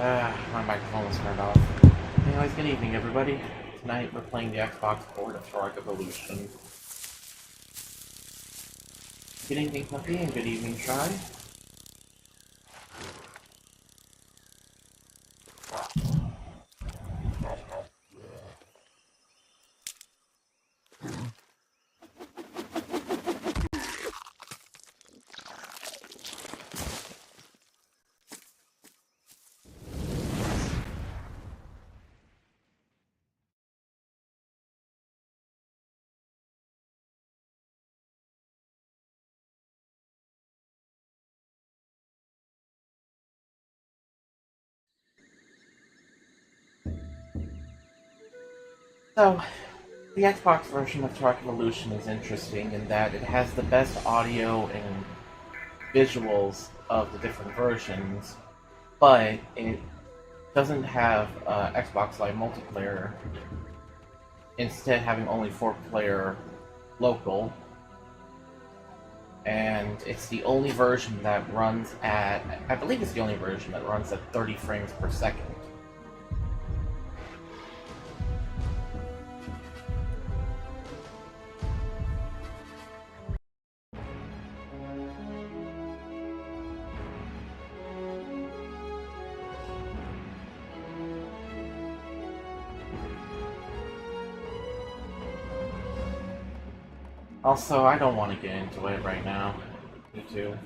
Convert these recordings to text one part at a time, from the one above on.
My microphone was turned off. Anyways, good evening, everybody. Tonight we're playing the Xbox port of Rock Evolution. Good evening, Puppy, and good evening, Try. So, the Xbox version of Rock Evolution is interesting in that it has the best audio and visuals of the different versions, but it doesn't have Xbox Live multiplayer, instead having only 4-player local, and it's the only version that runs at, I believe it's the only version that runs at 30 frames per second. Also, I don't want to get into it right now. Me too.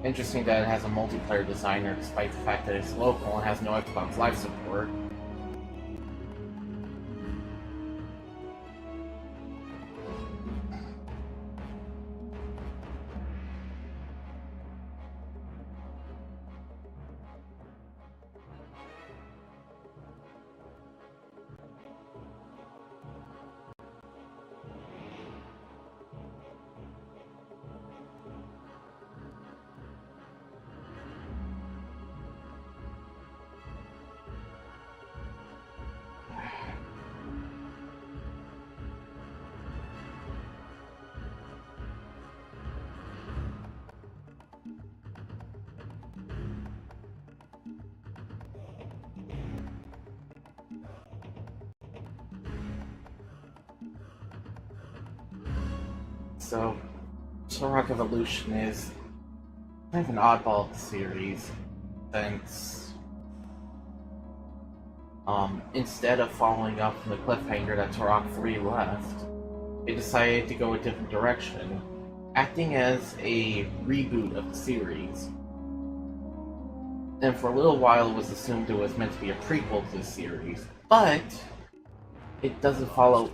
Interesting that it has a multiplayer designer despite the fact that it's local and has no Xbox Live support. So, Rock Evolution is kind of an oddball series, since instead of following up from the cliffhanger that Turok 3 left, they decided to go a different direction, acting as a reboot of the series. And for a little while it was assumed it was meant to be a prequel to the series, but it doesn't follow.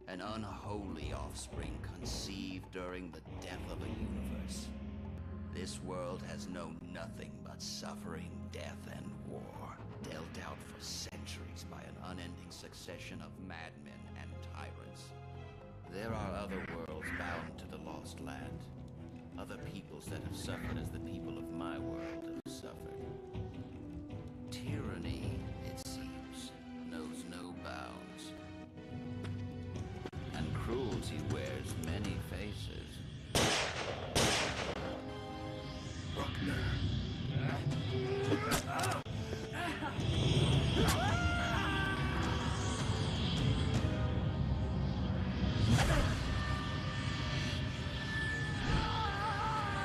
An unholy offspring conceived during the death of a universe. This world has known nothing but suffering, death, and war, dealt out for centuries by an unending succession of madmen and tyrants. There are other worlds bound to the lost land, other peoples that have suffered as the people of my world have suffered. Tyranny, it seems, knows no bounds. And cruelty wears many faces.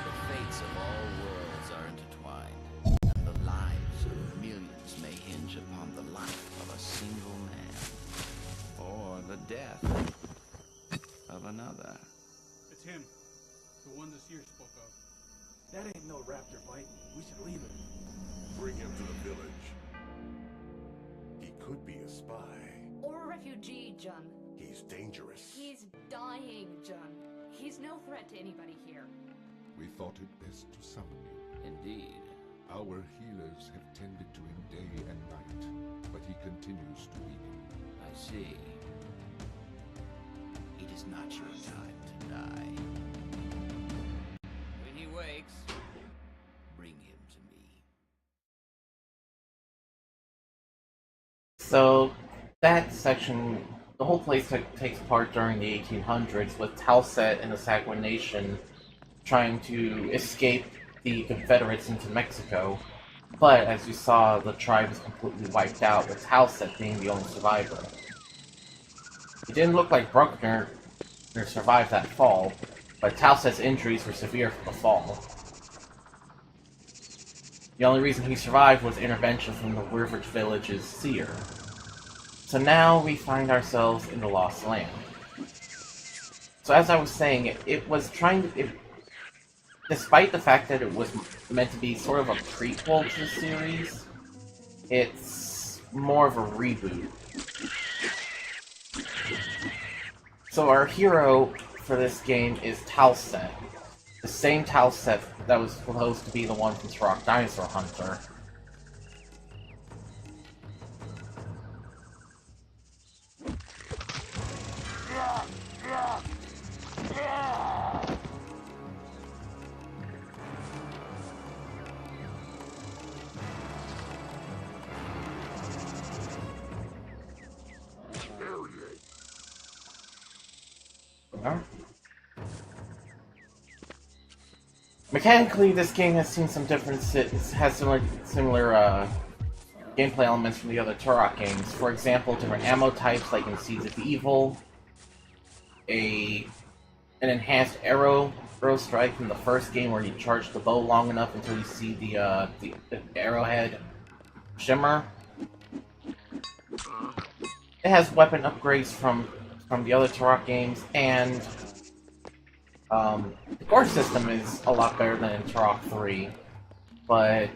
The fates of all worlds are intertwined, and the lives of millions may hinge upon the life of a single man, or the death of another. It's him. The one this year spoke of. That ain't no raptor bite. We should leave it. Bring him to the village. He could be a spy. Or a refugee, Jun. He's dangerous. He's dying, Jun. He's no threat to anybody here. We thought it best to summon you. Indeed. Our healers have tended to him day and night, but he continues to weaken. I see. It is not your time to die. When he wakes, bring him to me. So, that section, the whole place takes part during the 1800s, with Talset and the Saguin Nation trying to escape the Confederates into Mexico. But as you saw, the tribe was completely wiped out, with Talset being the only survivor. It didn't look like Bruckner survived that fall, but Talset's injuries were severe from the fall. The only reason he survived was intervention from the Weirvich village's seer. So now we find ourselves in the Lost Land. So as I was saying, it was trying to... despite the fact that it was meant to be sort of a prequel to the series, it's more of a reboot. So our hero for this game is Talset. The same Talset that was supposed to be the one from Turok Dinosaur Hunter. Mechanically, this game has seen some differences. It has similar gameplay elements from the other Turok games. For example, different ammo types like in Seeds of Evil, an enhanced arrow strike from the first game where you charge the bow long enough until you see the arrowhead shimmer. It has weapon upgrades from the other Turok games, and the core system is a lot better than in Turok 3, but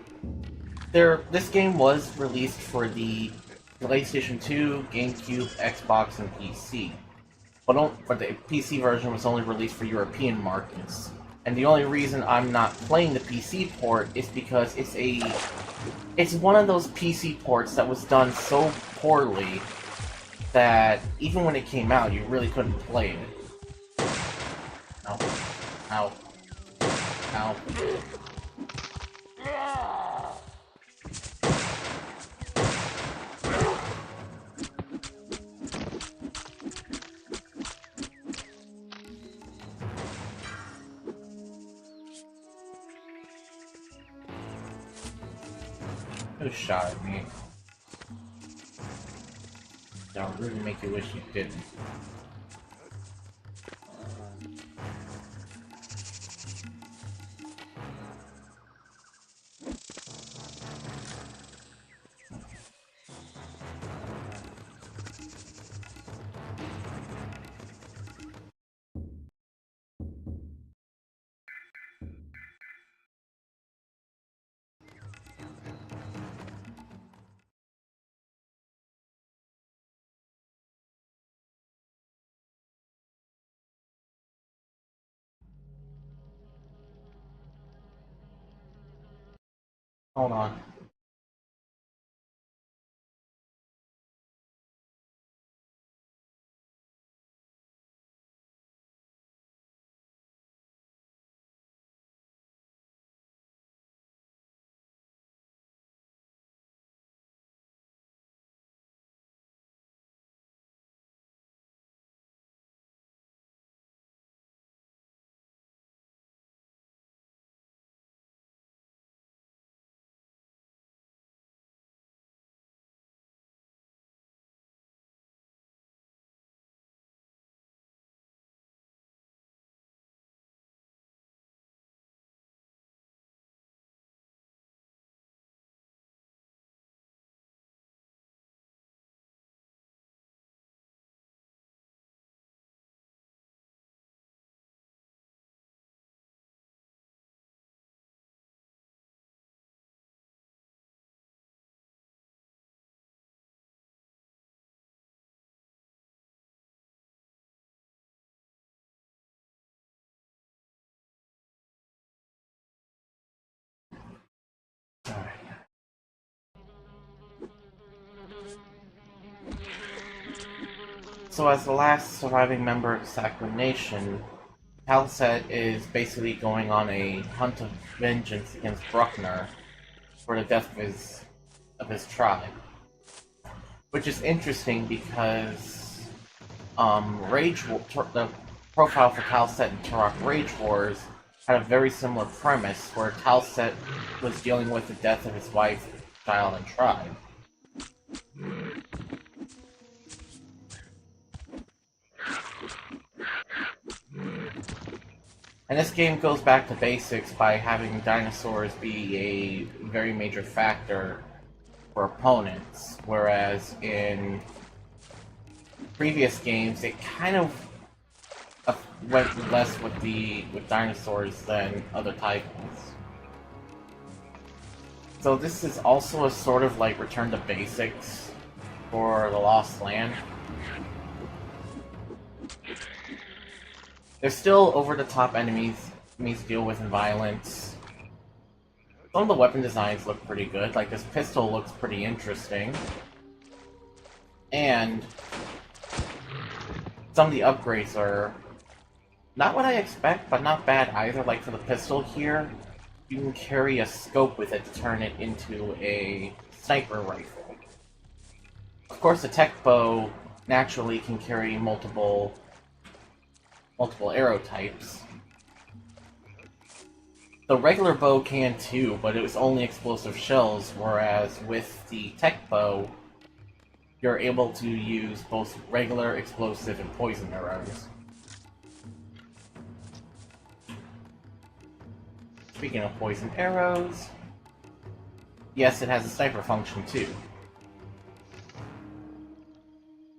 this game was released for the PlayStation 2, GameCube, Xbox, and PC. But the PC version was only released for European markets. And the only reason I'm not playing the PC port is because it's one of those PC ports that was done so poorly that even when it came out, you really couldn't play it. Ow. Ow. Ow. Who shot at me? That would really make you wish you didn't. Hold on. So as the last surviving member of the Saguin Nation, Talset is basically going on a hunt of vengeance against Bruckner for the death of his tribe. which is interesting because the profile for Talset and Turok Rage Wars had a very similar premise, where Talset was dealing with the death of his wife, child, and tribe. And this game goes back to basics by having dinosaurs be a very major factor for opponents, whereas in previous games it kind of went less with dinosaurs than other titles. So this is also a sort of like return to basics for the Lost Land. There's still over-the-top enemies deal with in violence. Some of the weapon designs look pretty good, like this pistol looks pretty interesting. And some of the upgrades are not what I expect, but not bad either. Like for the pistol here, you can carry a scope with it to turn it into a sniper rifle. Of course, the tech bow naturally can carry multiple arrow types. The regular bow can too, but it was only explosive shells, whereas with the tech bow, you're able to use both regular, explosive, and poison arrows. Speaking of poison arrows, yes, it has a sniper function too.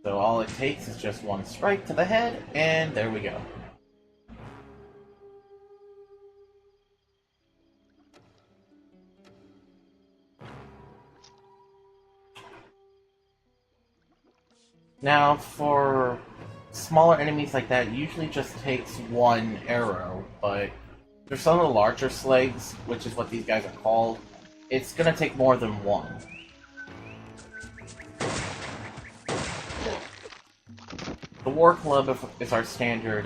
So all it takes is just one strike to the head, and there we go. Now, for smaller enemies like that, it usually just takes one arrow, but for some of the larger slags, which is what these guys are called, it's gonna take more than one. The War Club is our standard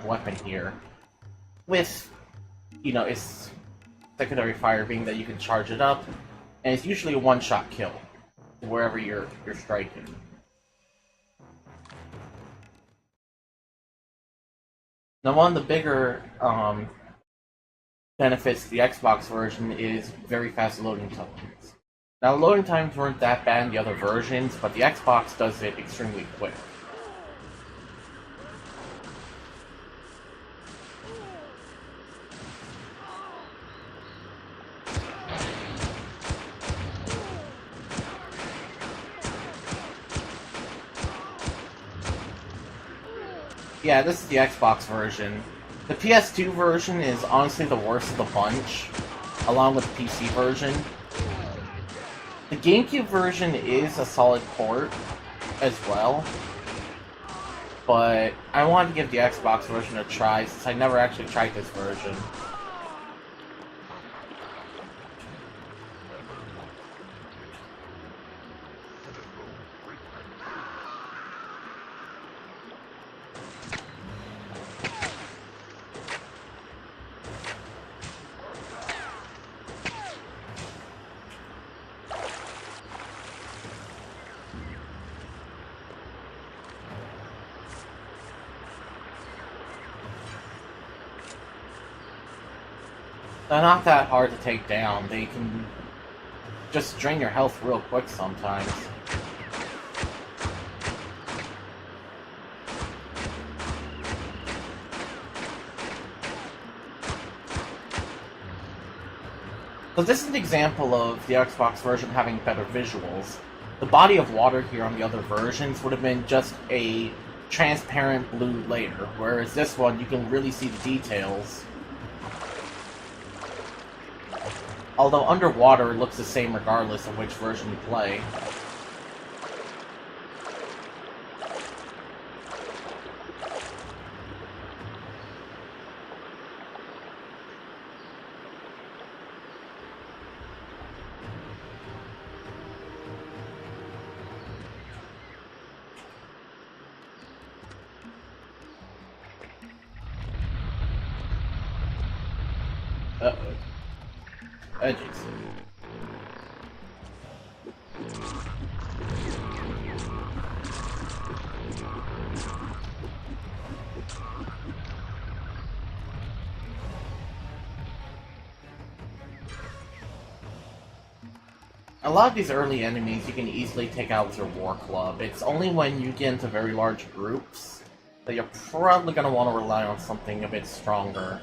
weapon here, with, its secondary fire being that you can charge it up, and it's usually a one-shot kill, wherever you're striking. Now, one of the bigger benefits to the Xbox version is very fast loading times. Now, loading times weren't that bad in the other versions, but the Xbox does it extremely quick. Yeah, this is the Xbox version. The PS2 version is honestly the worst of the bunch, along with the PC version. The GameCube version is a solid port as well, but I wanted to give the Xbox version a try since I never actually tried this version. They're not that hard to take down. They can just drain your health real quick sometimes. So this is an example of the Xbox version having better visuals. The body of water here on the other versions would have been just a transparent blue layer, whereas this one you can really see the details. Although underwater it looks the same regardless of which version you play. Uh-oh. Edges. a lot of these early enemies you can easily take out with your War Club. It's only when you get into very large groups that you're probably going to want to rely on something a bit stronger.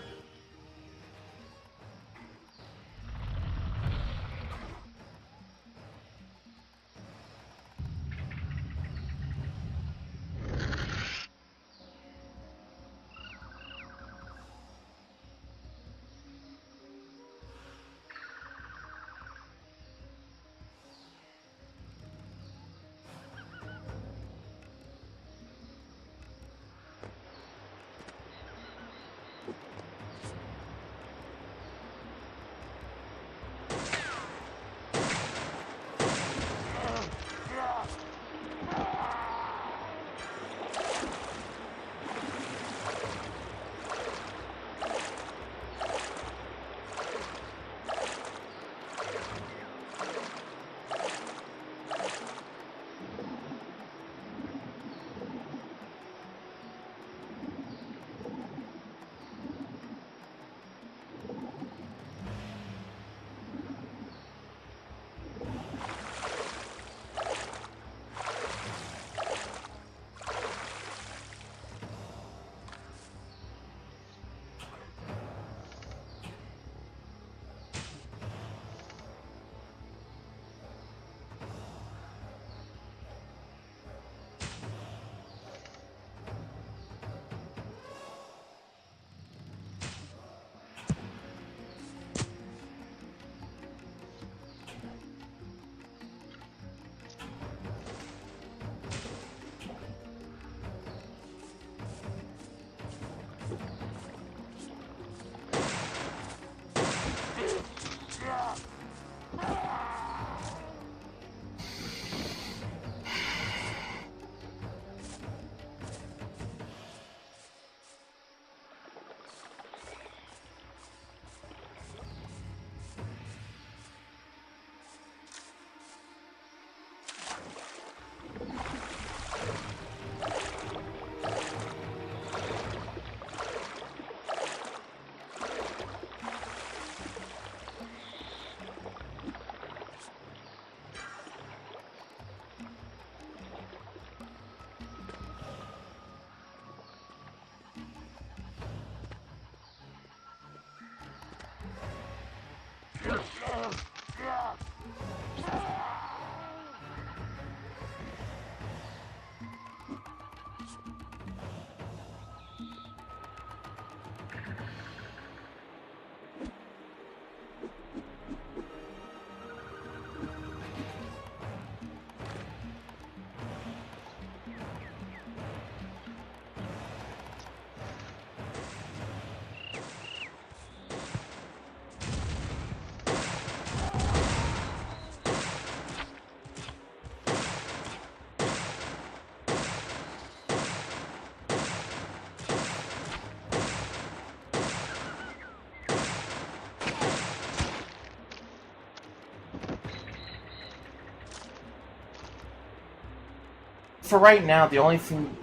For right now, the only thing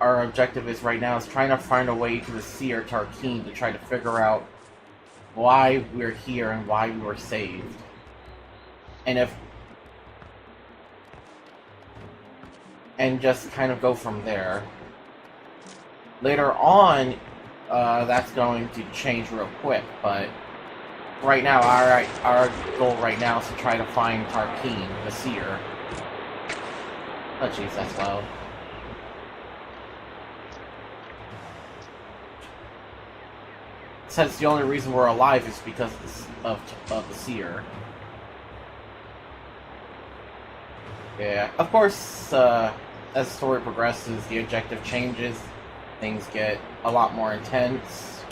our objective is right now is trying to find a way to the Seer Tarkeen to try to figure out why we're here and why we were saved. And just kind of go from there. Later on, that's going to change real quick, but right now, our goal right now is to try to find Tarkeen, the Seer. Oh jeez, that's loud. Since the only reason we're alive is because of the Seer. Yeah, of course, as the story progresses, the objective changes, things get a lot more intense.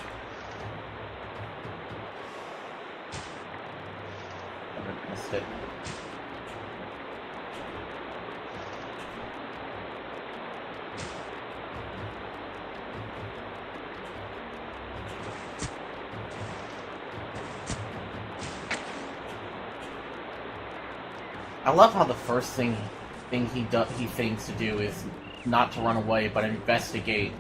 I missed it. I love how the first thing he thinks to do is not to run away, but investigate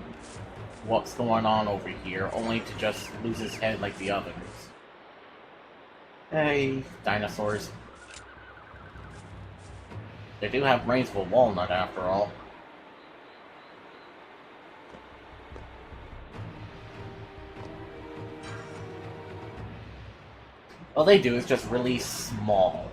what's going on over here, only to just lose his head like the others. Hey, dinosaurs. They do have brains of a walnut, after all. All they do is just really small.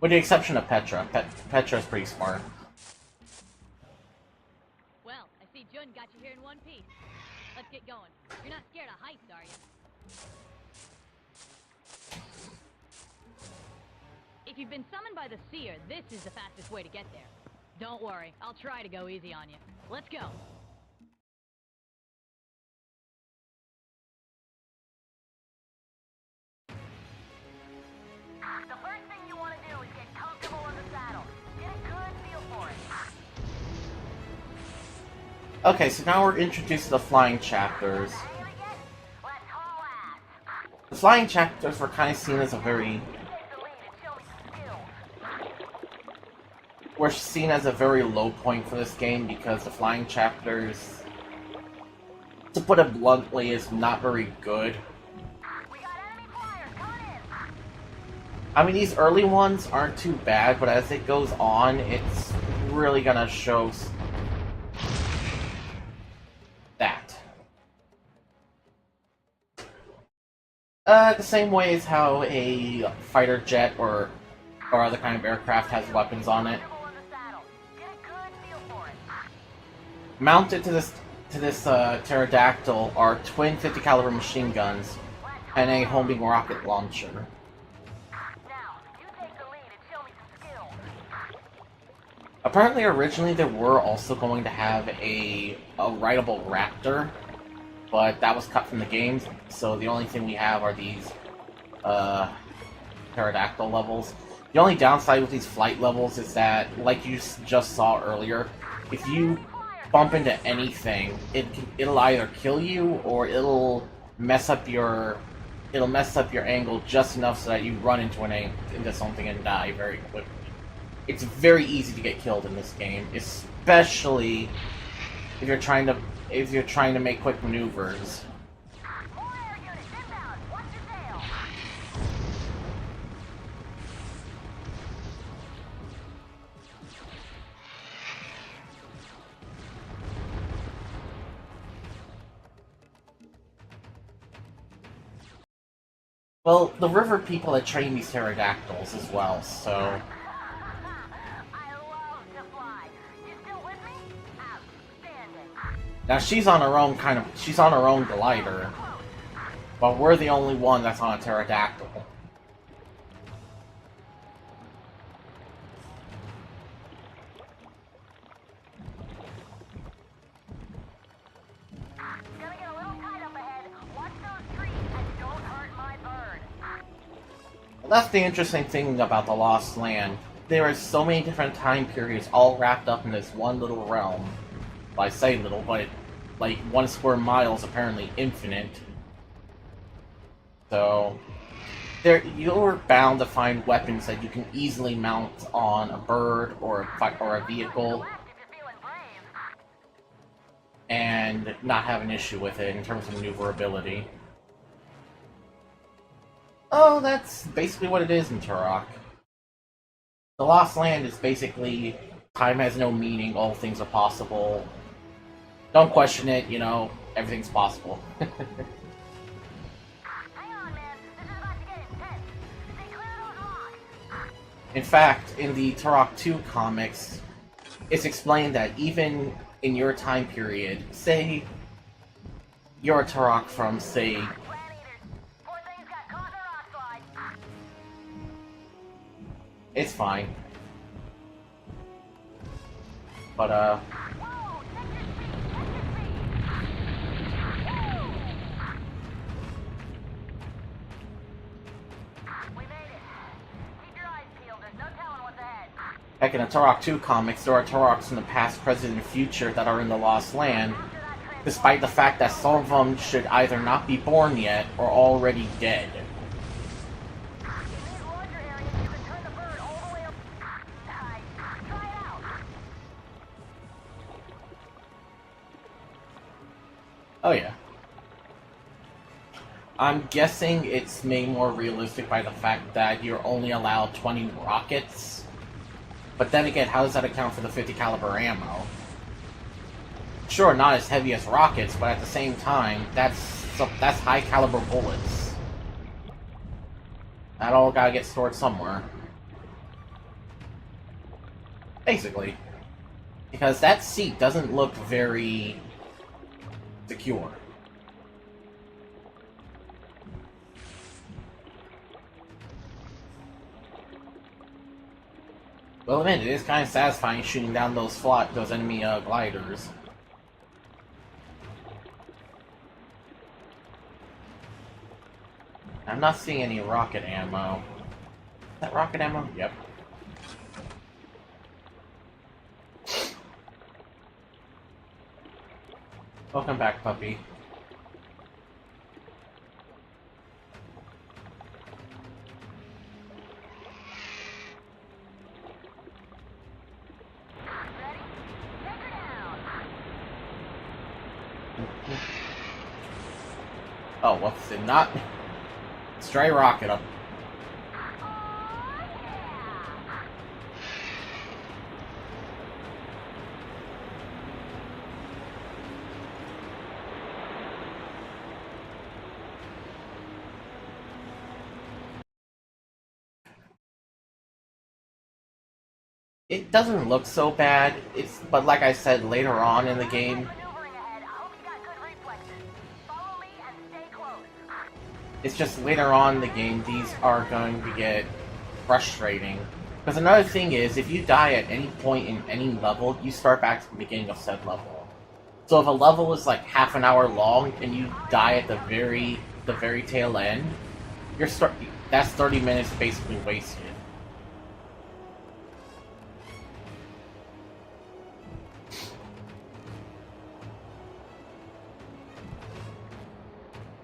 With the exception of Petra. Petra's pretty smart. Well, I see Jun got you here in one piece. Let's get going. You're not scared of heights, are you? If you've been summoned by the Seer, this is the fastest way to get there. Don't worry, I'll try to go easy on you. Let's go. The first thing you want to do is get comfortable in the saddle. Get a good feel for it. Okay, so now we're introduced to the flying chapters. Ready to get? Let's haul ass. The flying chapters were kind of seen as a very... Take the lead and show me some skills. were seen as a very low point for this game because the flying chapters, to put it bluntly, is not very good. We got enemy flyers coming in. I mean, these early ones aren't too bad, but as it goes on, it's really gonna show that. The same way as how a fighter jet or other kind of aircraft has weapons on it. Comfortable in the saddle. Get a good feel for it. Mounted to this pterodactyl are twin 50 caliber machine guns and a homing rocket launcher. Now, you take the lead and show me some skills. Apparently, originally they were also going to have a rideable raptor, but that was cut from the game. So the only thing we have are these pterodactyl levels. The only downside with these flight levels is that, like you just saw earlier, if you bump into anything, it'll either kill you or it'll mess up your angle just enough so that you run into something and die very quickly. It's very easy to get killed in this game, especially if you're trying to make quick maneuvers. More air units inbound. Watch your tail. Well, the river people had trained these pterodactyls as well, so... I love to fly. You still with me? Outstanding. Now she's on her own glider, but we're the only one that's on a pterodactyl. Gonna get a little tight up ahead. Watch those trees and don't hurt my bird. Well, that's the interesting thing about the Lost Land. There are so many different time periods all wrapped up in this one little realm. Well, I say little, but like 1 square mile is apparently infinite. So you're bound to find weapons that you can easily mount on a bird or a vehicle Left if you're feeling brave. and not have an issue with it in terms of maneuverability. Oh, that's basically what it is in Turok. The Lost Land is basically time has no meaning, all things are possible. Don't question it, everything's possible. Hang on, man. This is about to get intense. Stay clear of those rocks. In fact, in the Turok 2 comics, it's explained that even in your time period, say you're a Turok from, say, Plant eaters. Poor things got caught in the rock slide. it's fine. But, Whoa! Check your speed. We made it. Keep your eyes peeled. There's no telling what's ahead. heck, in the Turok 2 comics, there are Turoks in the past, present, and future that are in the Lost Land, despite the fact that some of them should either not be born yet or already dead. In these larger areas, you can turn the bird all the way up. Nice. Try it out. Oh yeah. I'm guessing it's made more realistic by the fact that you're only allowed 20 rockets. But then again, how does that account for the 50 caliber ammo? Sure, not as heavy as rockets, but at the same time, that's high caliber bullets. That all gotta get stored somewhere. Basically. Because that seat doesn't look very secure. Well, admit it is kind of satisfying shooting down those enemy gliders. I'm not seeing any rocket ammo. Is that rocket ammo? Yep. Welcome back, puppy. Oh, what's it not? Stray rocket up. It doesn't look so bad. But like I said, later on in the game, it's just later on in the game, these are going to get frustrating. Because another thing is, if you die at any point in any level, you start back to the beginning of said level. So if a level is like half an hour long and you die at the very tail end, that's 30 minutes basically wasted.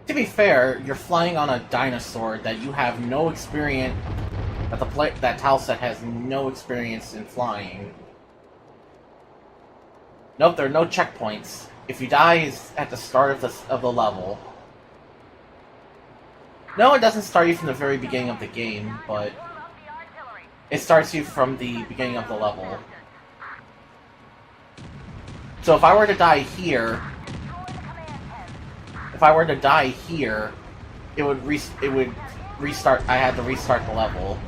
To be fair, you're flying on a dinosaur that you have no experience, that Talset has no experience in flying. Nope, there are no checkpoints. If you die, it's at the start of the level. No, it doesn't start you from the very beginning of the game, but it starts you from the beginning of the level. So if I were to die here, it would restart. I had to restart the level.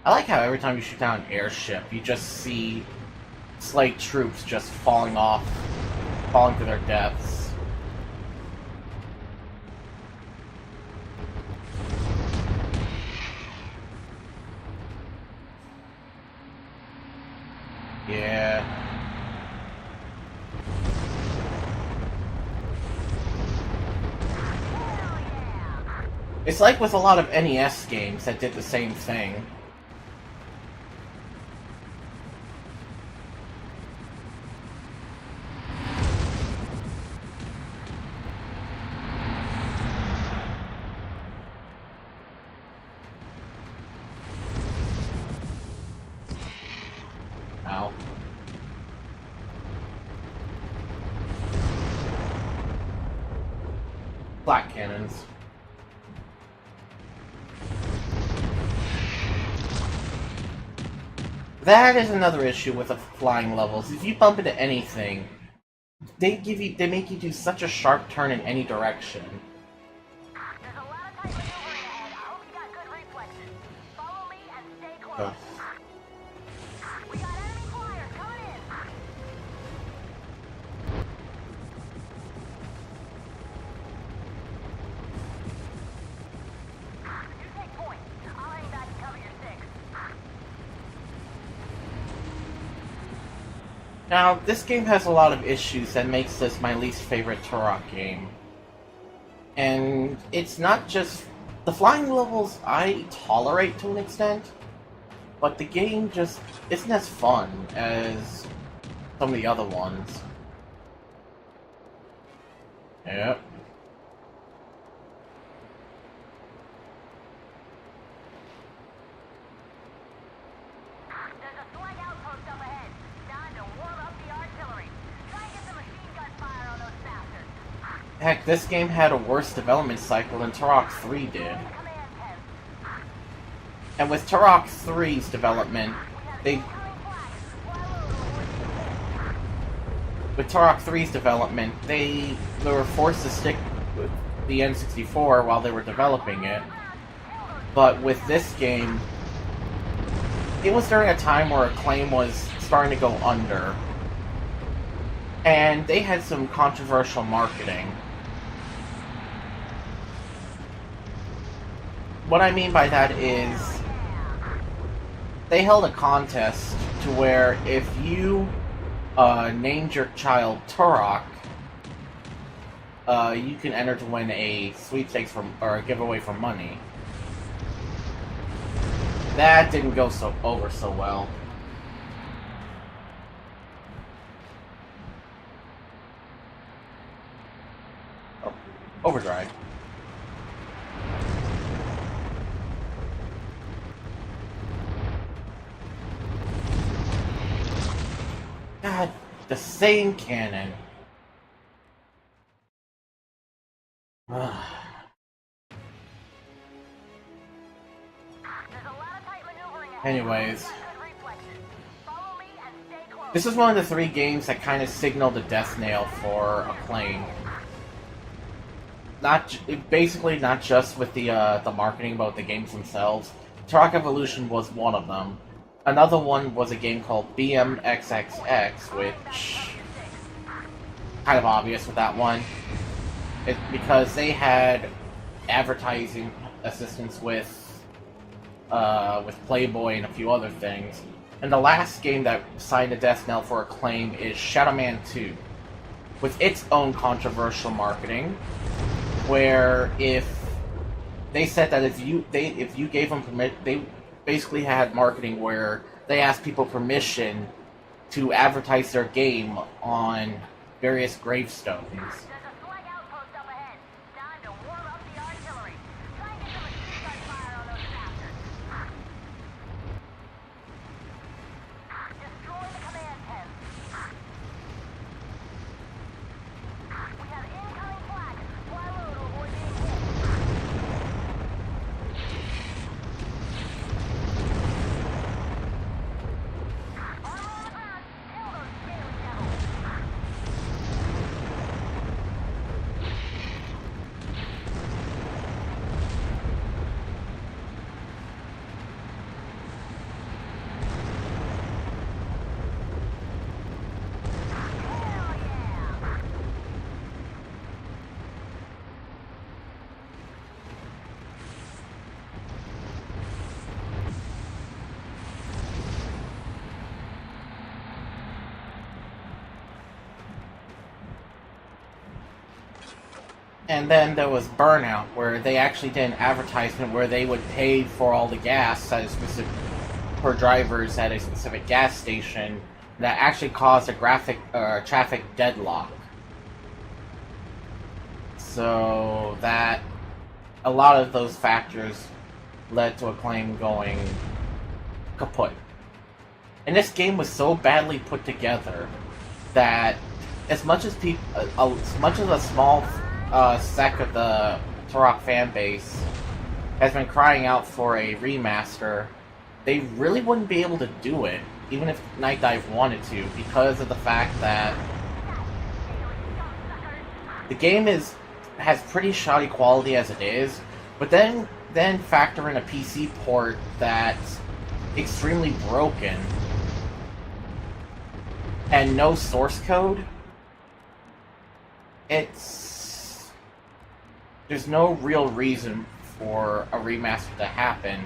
I like how every time you shoot down an airship, you just see Slate troops just falling to their deaths. Yeah. It's like with a lot of NES games that did the same thing. Ow. Black cannons. That is another issue with the flying levels. If you bump into anything, they make you do such a sharp turn in any direction. There's a lot of tight maneuvering ahead. I hope you got good reflexes. Follow me and stay close. We got enemy flyers coming in. You take point. I'll hang back and cover your six. Now, this game has a lot of issues that makes this my least favorite Turok game. And it's not just... The flying levels I tolerate to an extent, but the game just isn't as fun as some of the other ones. Yep. Heck, this game had a worse development cycle than Turok 3 did. And with Turok 3's development, they were forced to stick with the N64 while they were developing it. But with this game, it was during a time where Acclaim was starting to go under. And they had some controversial marketing. What I mean by that is, they held a contest to where if you named your child Turok, you can enter to win a sweepstakes or a giveaway for money. That didn't go over so well. Oh, overdrive. God, the same cannon. Anyways, this is one of the 3 games that kind of signaled the death nail for Acclaim. Basically not just with the marketing about the games themselves. Turok Evolution was one of them. Another one was a game called BMXXX, which kind of obvious with that one. Because they had advertising assistance with Playboy and a few other things. And the last game that signed a death knell for Acclaim is Shadow Man 2, with its own controversial marketing, where if they said that if you gave them they basically had marketing where they asked people permission to advertise their game on various gravestones. And then there was Burnout, where they actually did an advertisement where they would pay for all the gas at a specific for drivers at a specific gas station that actually caused a traffic deadlock. So that a lot of those factors led to Acclaim going kaput. And this game was so badly put together that as much as a small sect of the Turok fan base has been crying out for a remaster, they really wouldn't be able to do it, even if Night Dive wanted to, because of the fact that the game has pretty shoddy quality as it is, but then factor in a PC port that's extremely broken and no source code. There's no real reason for a remaster to happen.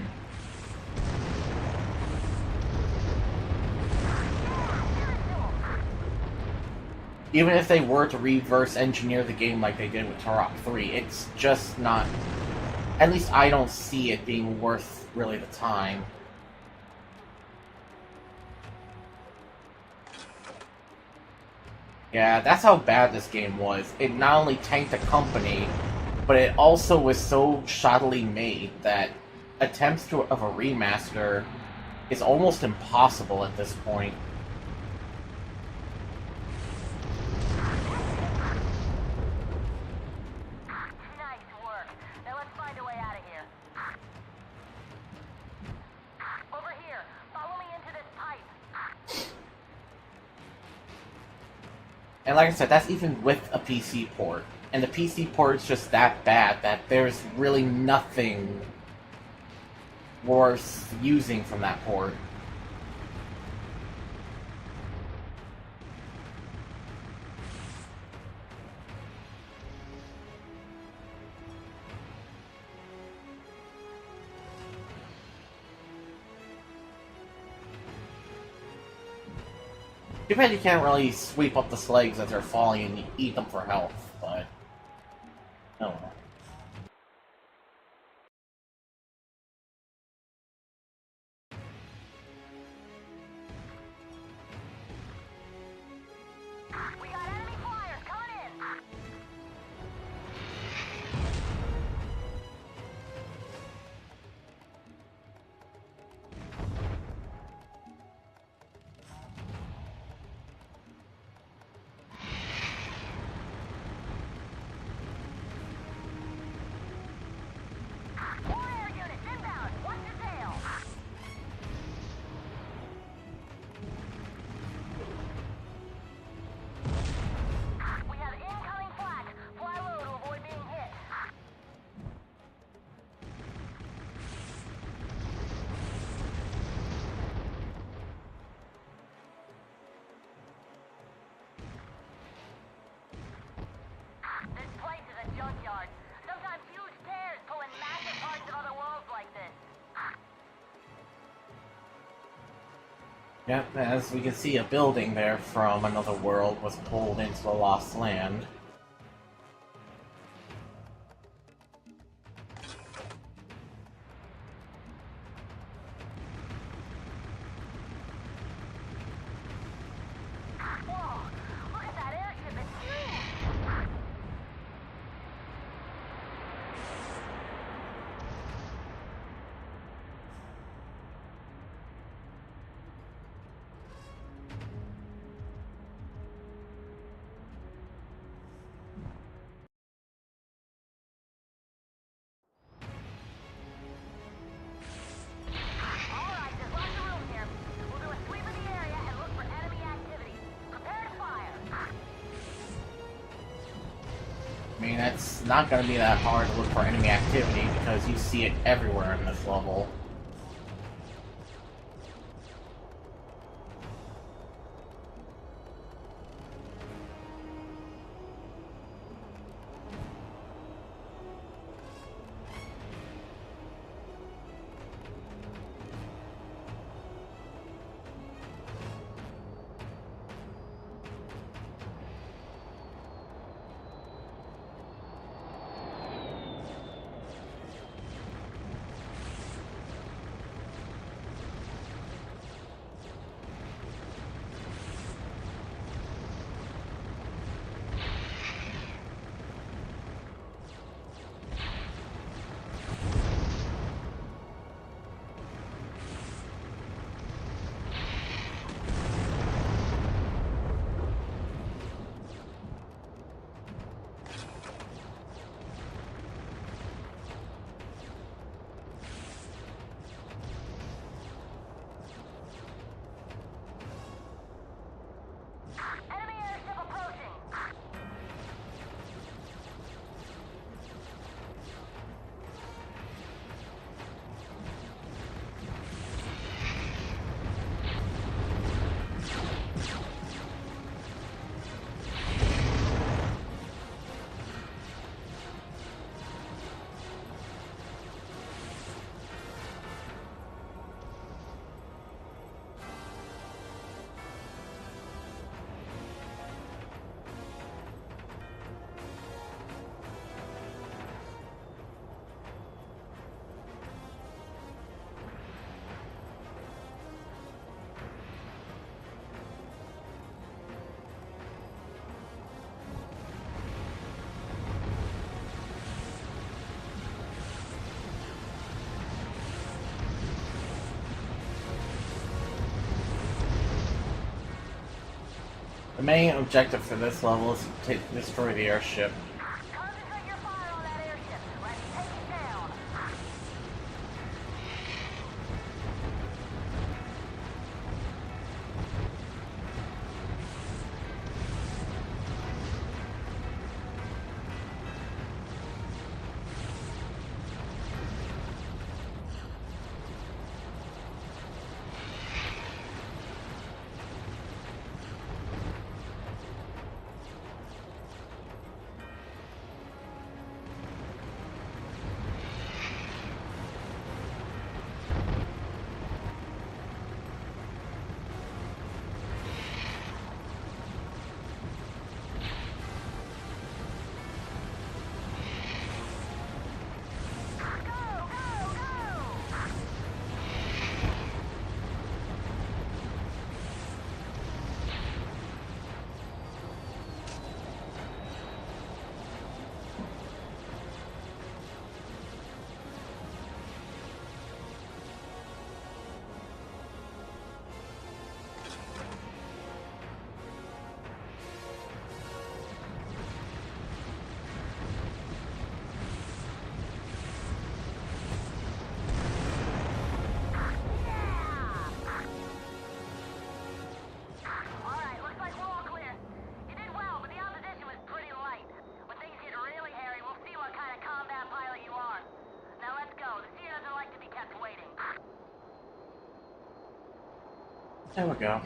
Even if they were to reverse engineer the game like they did with Turok 3, it's just not... At least I don't see it being worth really the time. Yeah, that's how bad this game was. It not only tanked the company, but it also was so shoddily made that attempts of a remaster is almost impossible at this point. here. Over here. Follow me into this pipe. And like I said, that's even with a PC port. And the PC port's just that bad that there's really nothing worth using from that port. Too bad you can't really sweep up the slags as they're falling and eat them for health, but... oh well. We got enemy flyers coming in. More air units inbound. Watch your tail. We have incoming flak. Fly low to avoid being hit. This place is a junkyard. Sometimes huge tears pull in massive parts of other worlds like this. Yep, as we can see, a building there from another world was pulled into the Lost Land. Whoa! Look at that airship. It's huge. Alright, there's lots of room here. We'll do a sweep of the area and look for enemy activity. Prepare to fire. I mean, it's not going to be that hard to look for enemy activity because you see it everywhere in this level. Enemy airship approaching. The main objective for this level is to destroy the airship. Concentrate your fire on that airship. Let's take it down. Bobcats waiting. There we go.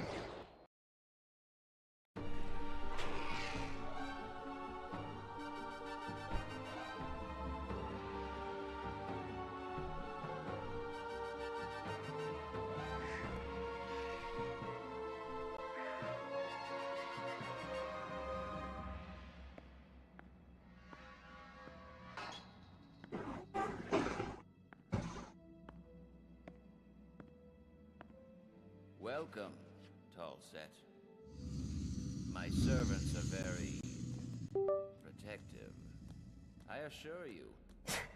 Welcome, Tall Set. My servants are very protective. I assure you,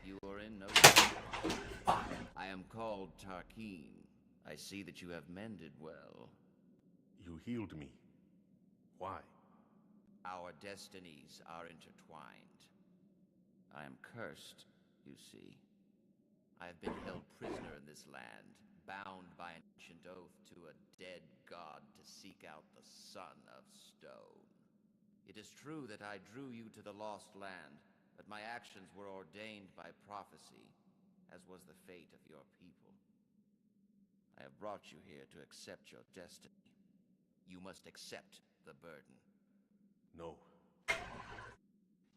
you are in no danger. I am called Tarkeen. I see that you have mended well. You healed me. Why? Our destinies are intertwined. I am cursed, you see. I have been held prisoner in this land, bound by an ancient oath to a dead god to seek out the Son of Stone. It is true that I drew you to the Lost Land, but my actions were ordained by prophecy, as was the fate of your people. I have brought you here to accept your destiny. You must accept the burden. No.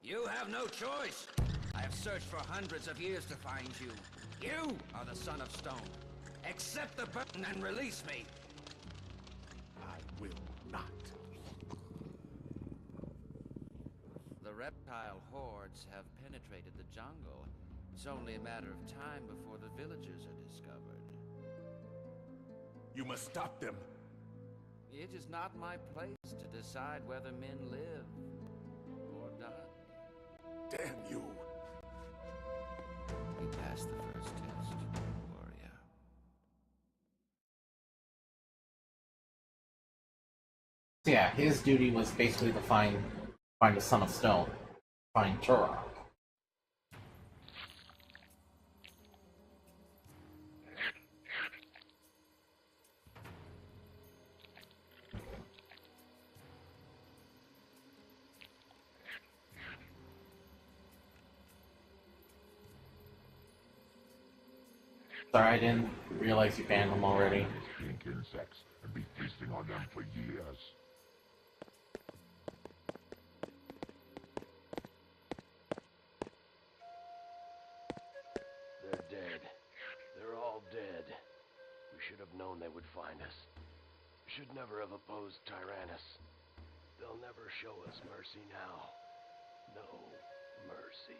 You have no choice! I have searched for hundreds of years to find you. You are the Son of Stone. Accept the burden and release me! I will not. The reptile hordes have penetrated the jungle. It's only a matter of time before the villagers are discovered. You must stop them. It is not my place to decide whether men live or die. Damn you. You passed the first test, warrior. So yeah, his duty was basically to find the Son of Stone, find Turok. Sorry, I didn't realize you banned them already. Stink insects and be feasting on them for years. They're dead. They're all dead. We should have known they would find us. We should never have opposed Tyrannus. They'll never show us mercy now. No mercy.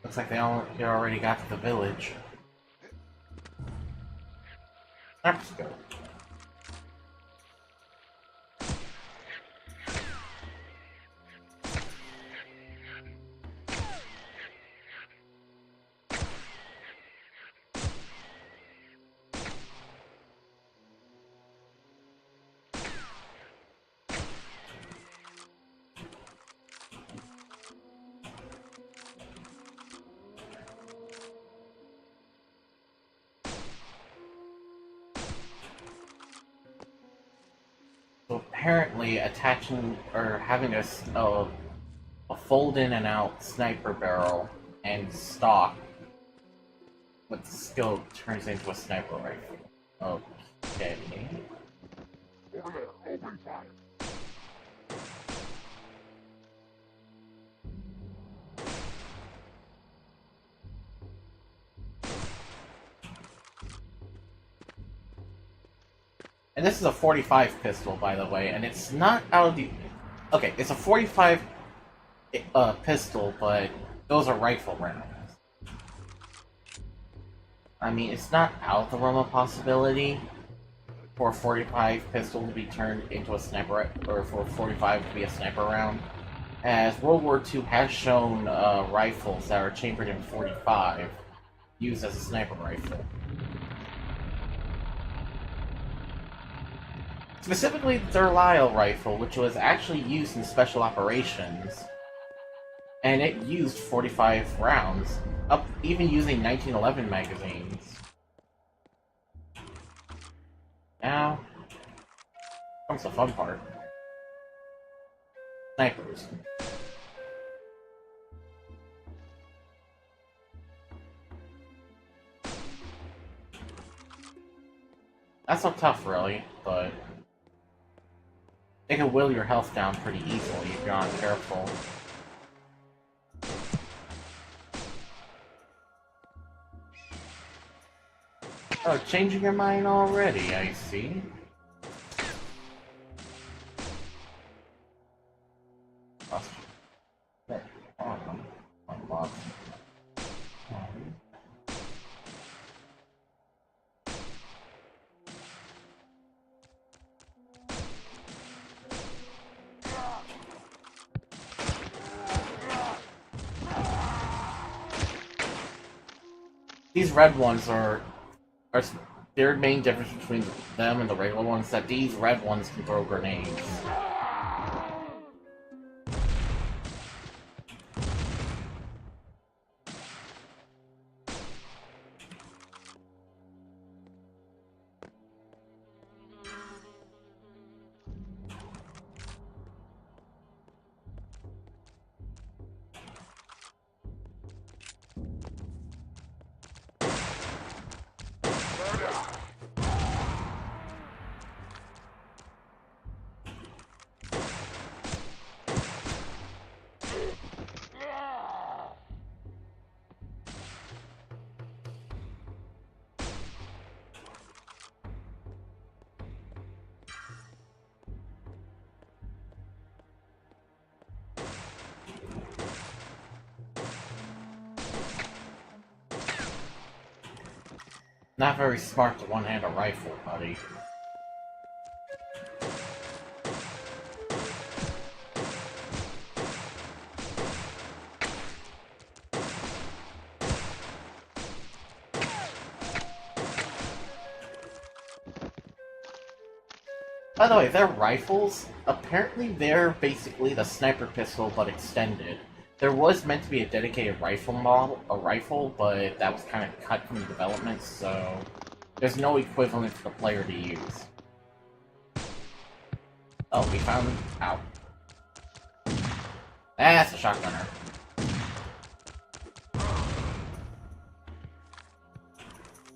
Looks like they already got to the village. Let's go. So apparently attaching or having a fold in and out sniper barrel and stock with skill turns into a sniper rifle. Okay. Over there, open fire. And this is a 45 pistol, by the way, and it's not out of the... Okay, it's a 45 pistol, but those are rifle rounds. I mean, it's not out of the realm of possibility for a 45 pistol to be turned into a sniper, or for a 45 to be a sniper round, as World War II has shown rifles that are chambered in 45 used as a sniper rifle. Specifically the Delisle rifle, which was actually used in special operations, and it used 45 rounds, even using 1911 magazines. Now comes the fun part. Snipers. That's not tough, really, but they can will your health down pretty easily if you're not careful. Oh, changing your mind already, I see. These red ones are their main difference between them and the regular ones, that these red ones can throw grenades. Not very smart to one-hand a rifle, buddy. By the way, their rifles, apparently they're basically the sniper pistol but extended. There was meant to be a dedicated rifle, but that was kind of cut from the development, so there's no equivalent for the player to use. Oh, we found... Ow. That's a shotgunner.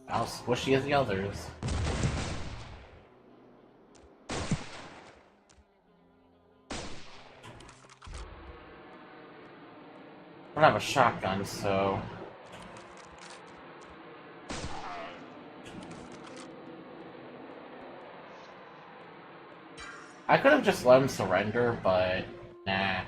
How squishy as the others. I don't have a shotgun, so... I could have just let him surrender, but... nah.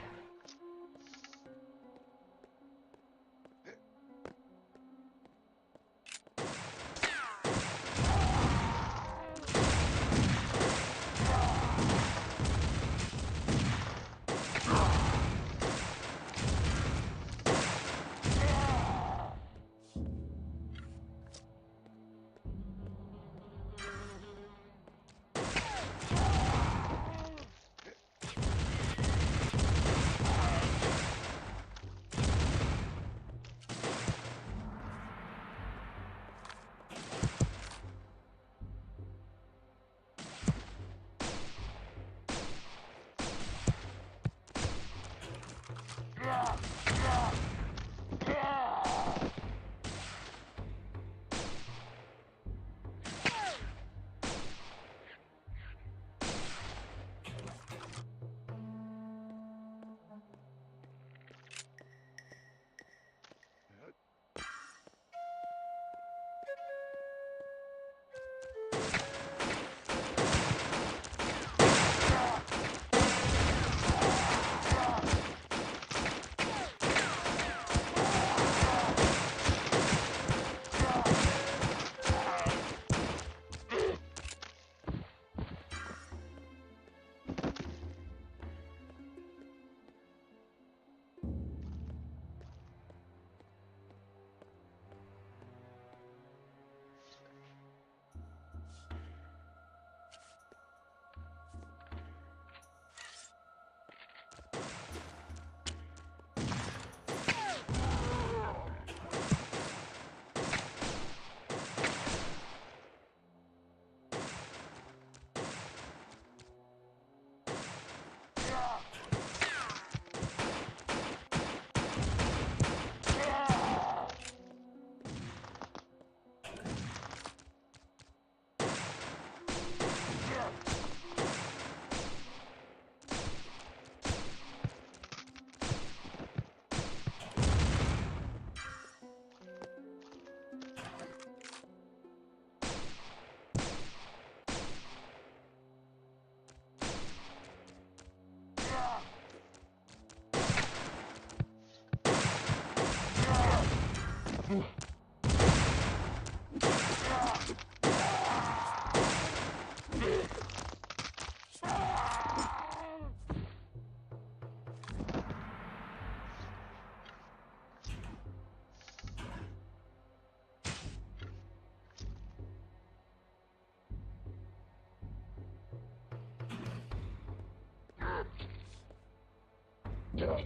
Yeah,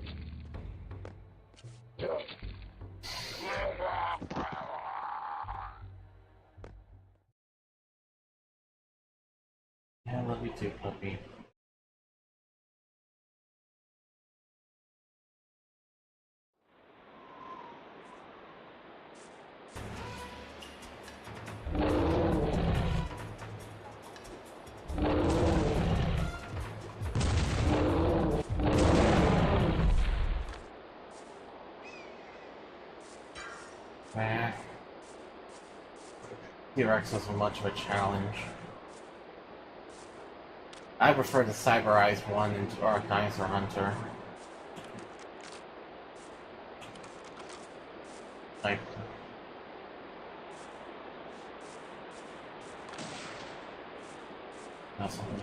I love you too, puppy. T-Rex wasn't much of a challenge. I prefer the cyberized one in Dinosaur Hunter. Like, that's something.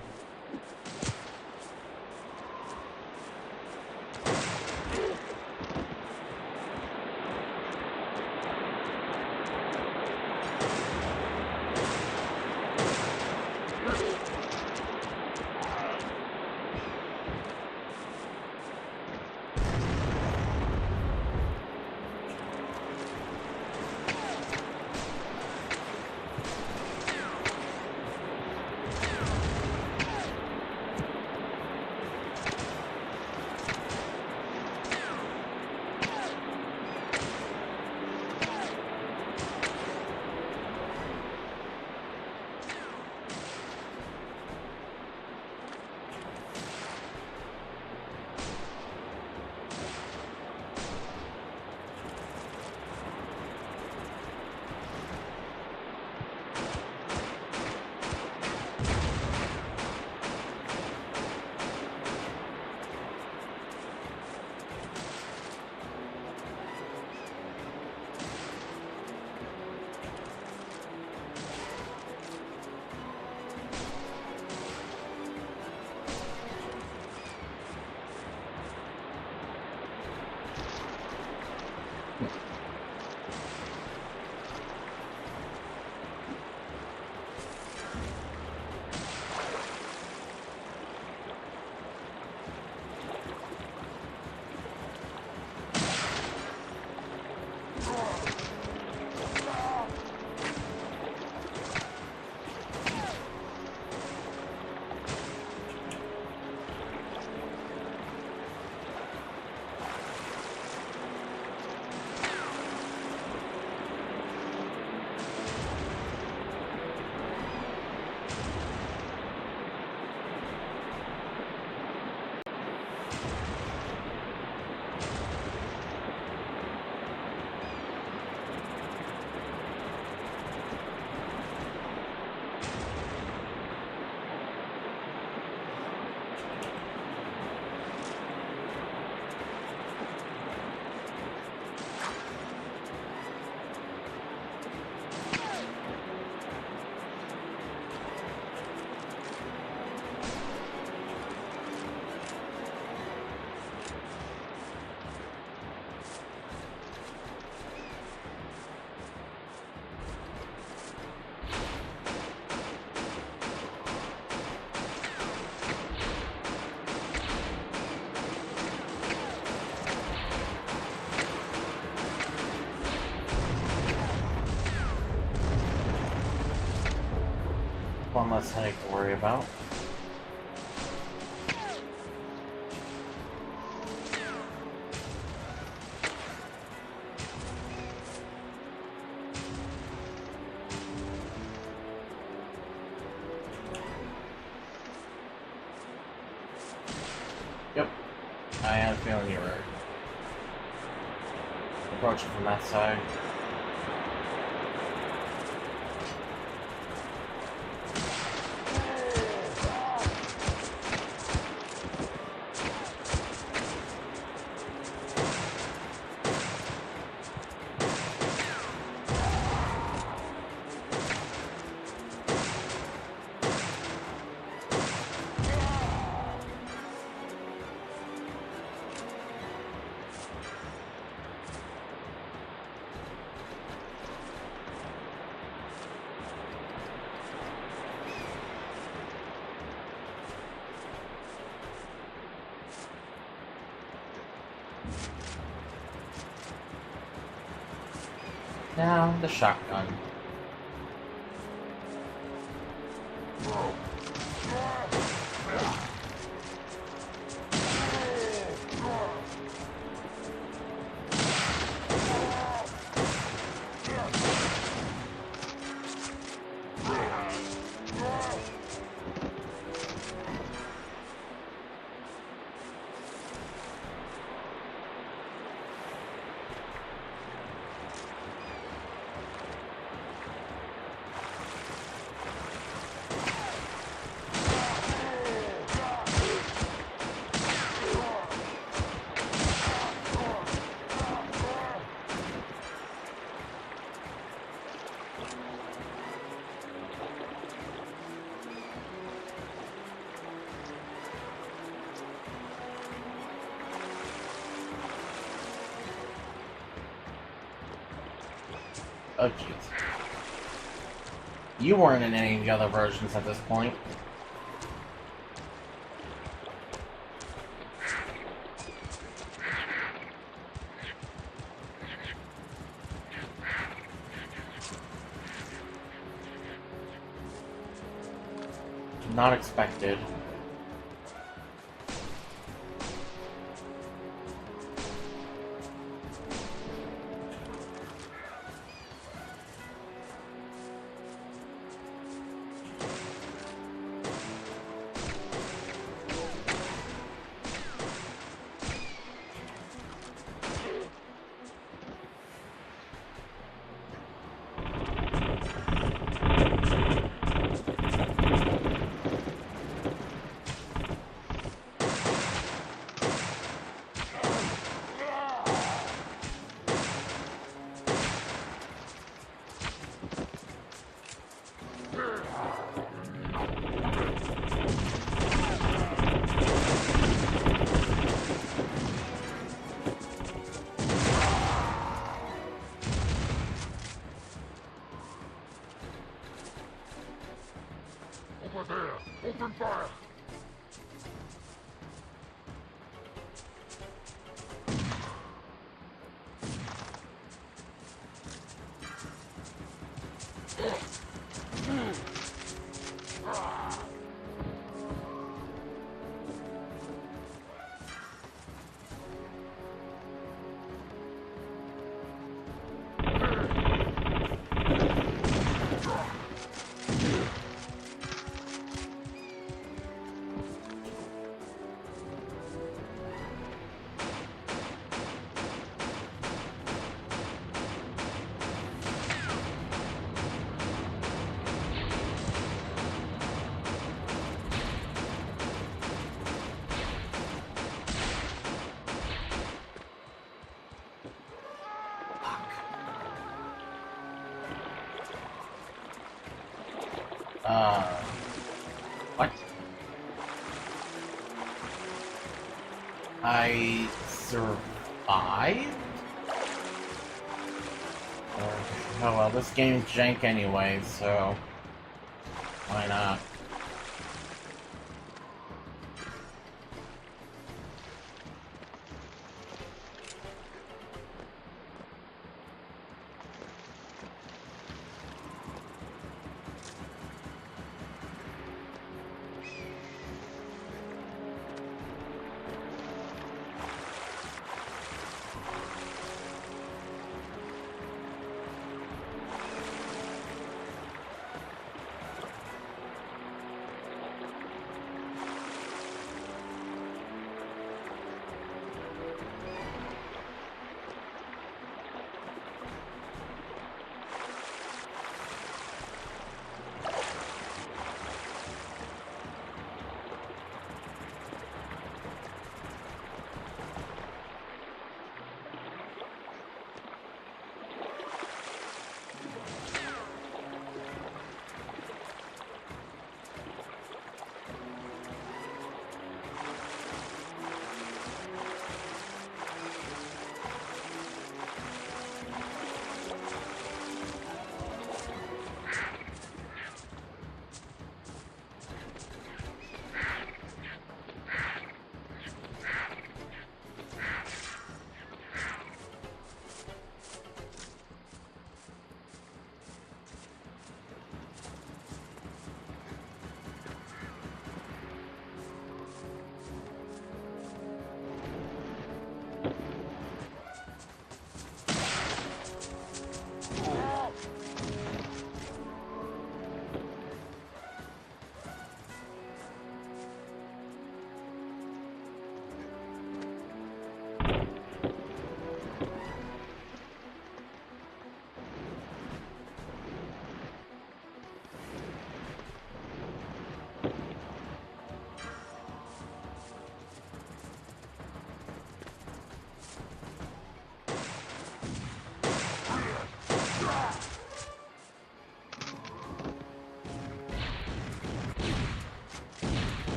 One less headache to worry about. Yep, I had a feeling you were approaching from that side. Now, the shotgun. Oh, jeez. You weren't in any of the other versions at this point. Not expected. Over there! Open fire! What? I survived? Oh well, this game's jank anyway, so why not?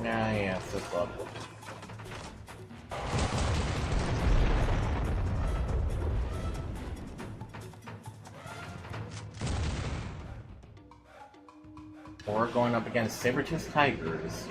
Yeah, it's just lovely. We're going up against saber-toothed tigers.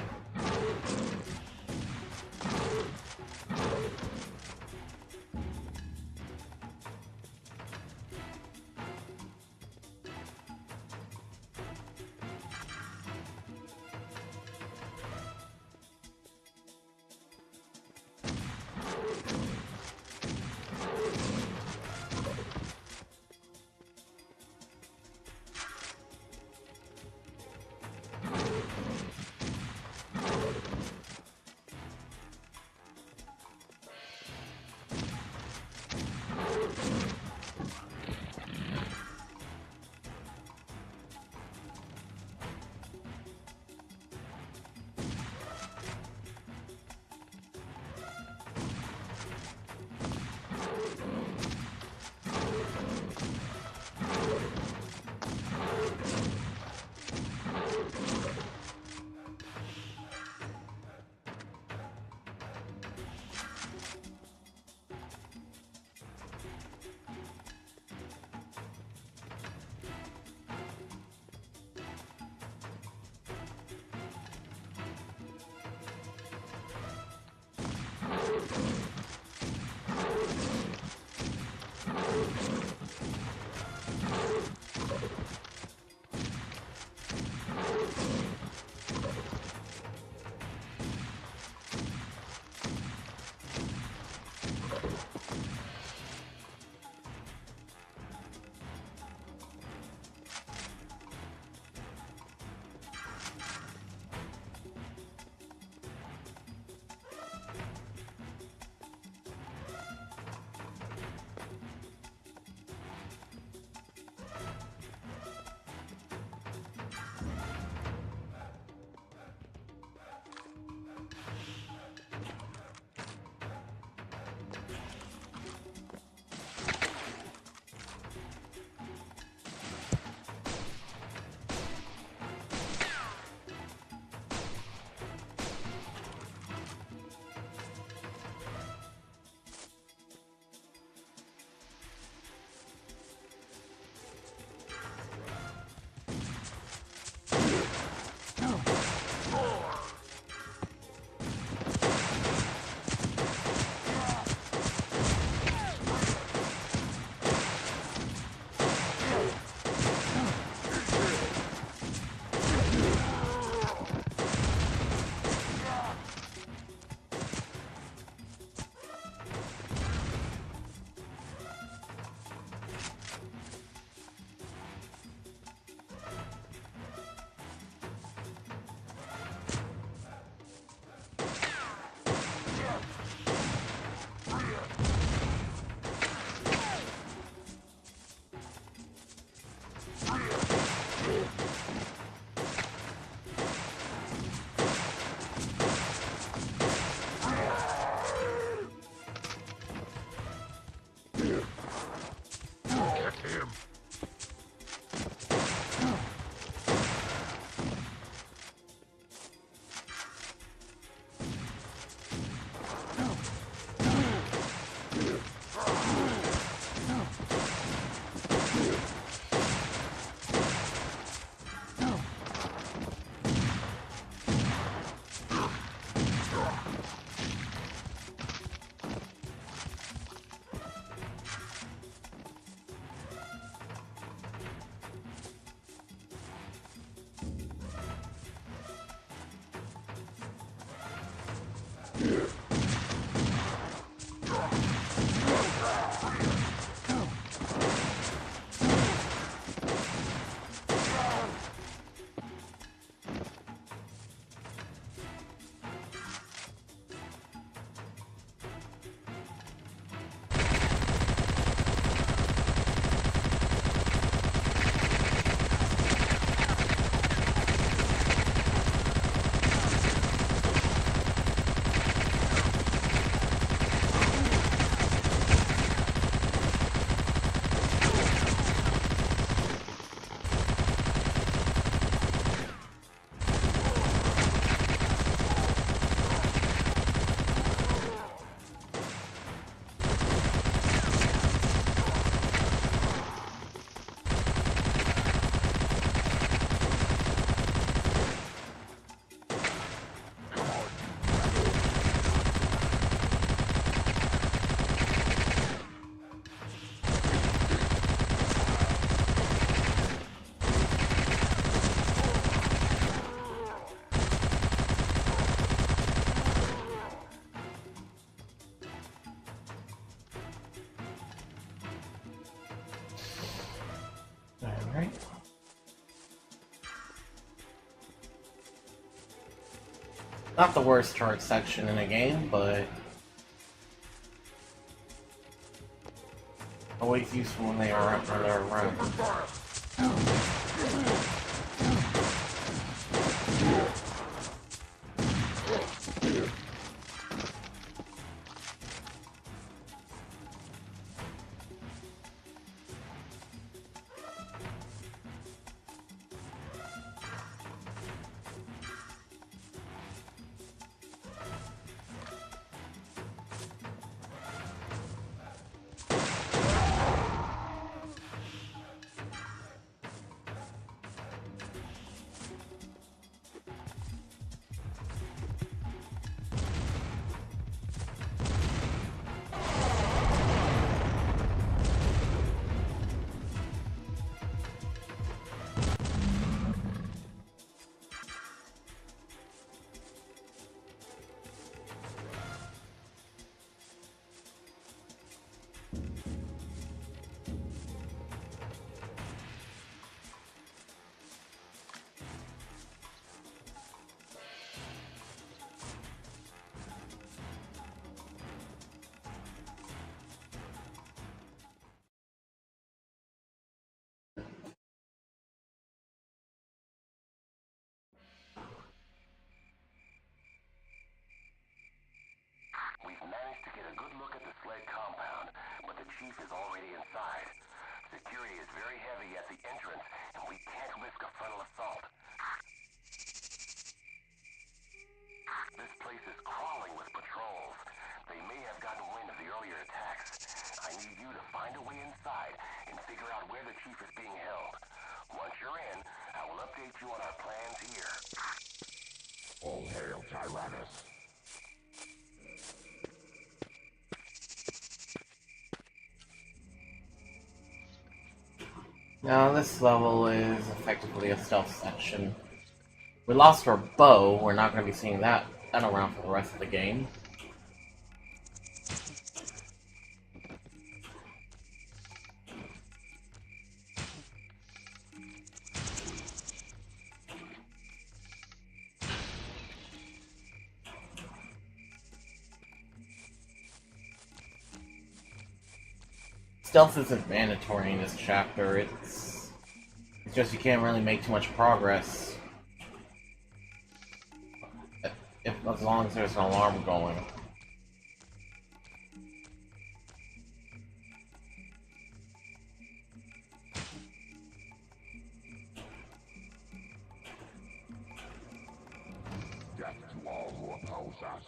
Not the worst turret section in a game, but always useful when they're around. We've managed to get a good look at the sled compound, but the chief is already inside. Security is very heavy at the entrance, and we can't risk a frontal assault. This place is crawling with patrols. They may have gotten wind of the earlier attacks. I need you to find a way inside and figure out where the chief is being held. Once you're in, I will update you on our plans here. All hail Tyrannus. Now this level is effectively a stealth section. We lost our bow, we're not going to be seeing that around for the rest of the game. Stealth isn't mandatory in this chapter, it's just you can't really make too much progress as long as there's an alarm going. Death to all who oppose us.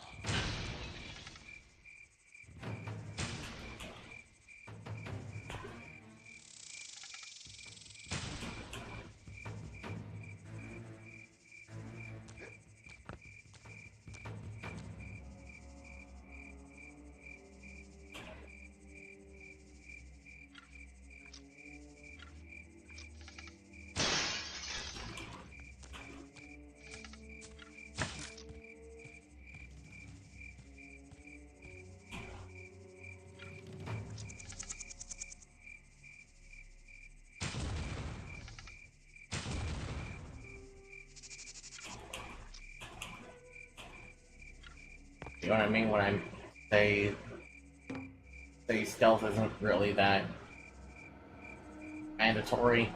You know what I mean when I say stealth isn't really that mandatory?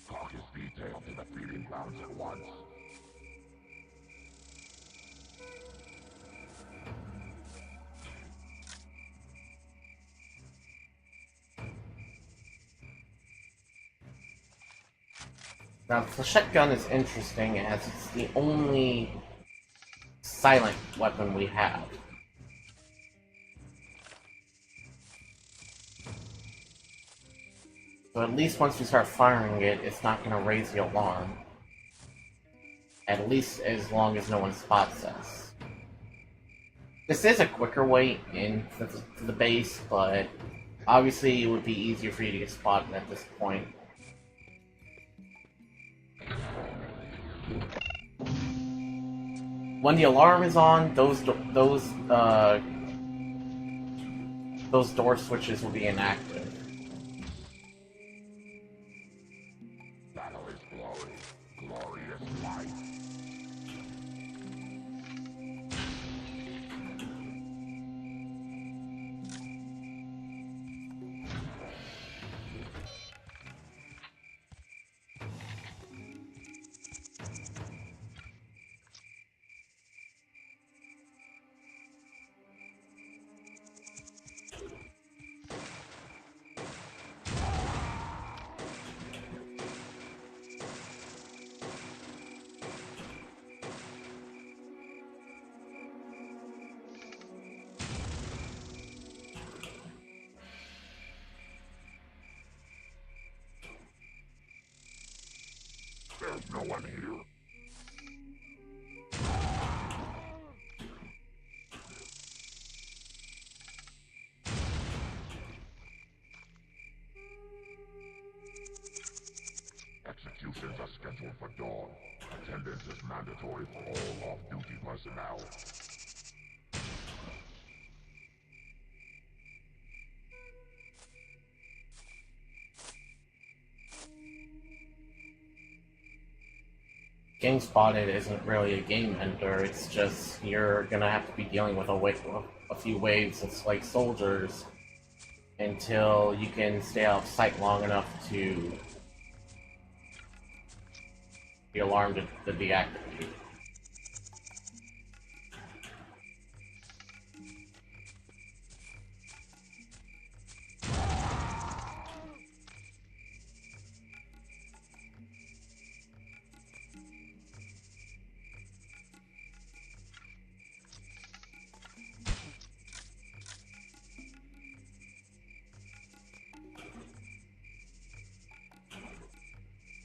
Talk is detailed to the feeding grounds at once. Now, the flechette gun is interesting as it's the only silent weapon we have. So at least once we start firing it, it's not going to raise the alarm. At least as long as no one spots us. This is a quicker way in to the base, but obviously it would be easier for you to get spotted at this point. When the alarm is on, those door switches will be inactive. Battle is one here? Executions are scheduled for dawn. Attendance is mandatory for all off-duty personnel. Gang Spotted isn't really a game ender, it's just you're gonna have to be dealing with a few waves of like soldiers until you can stay out of sight long enough to the alarm to deactivate.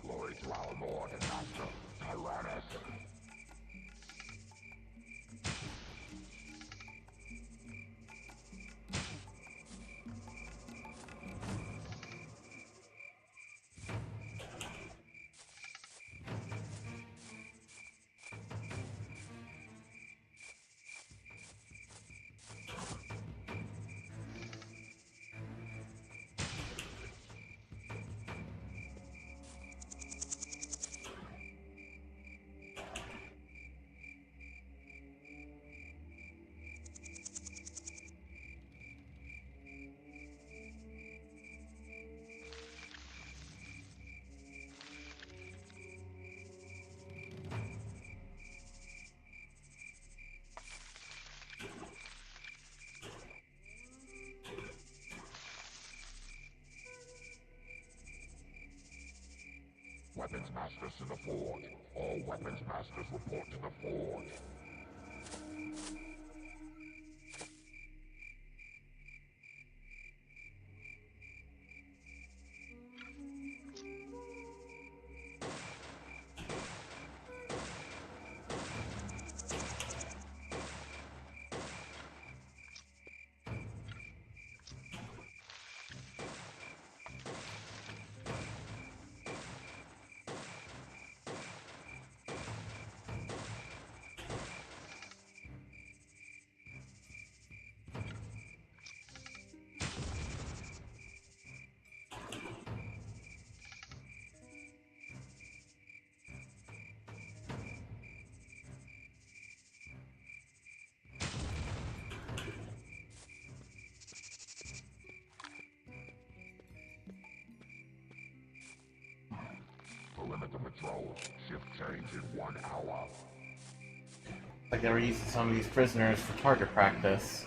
Glory to our Lord and Master, Tyrannus. Weapons Masters to the Forge. All Weapons Masters report to the Forge. Perimeter patrol. Shift change in 1 hour. Like they were using some of these prisoners for target practice.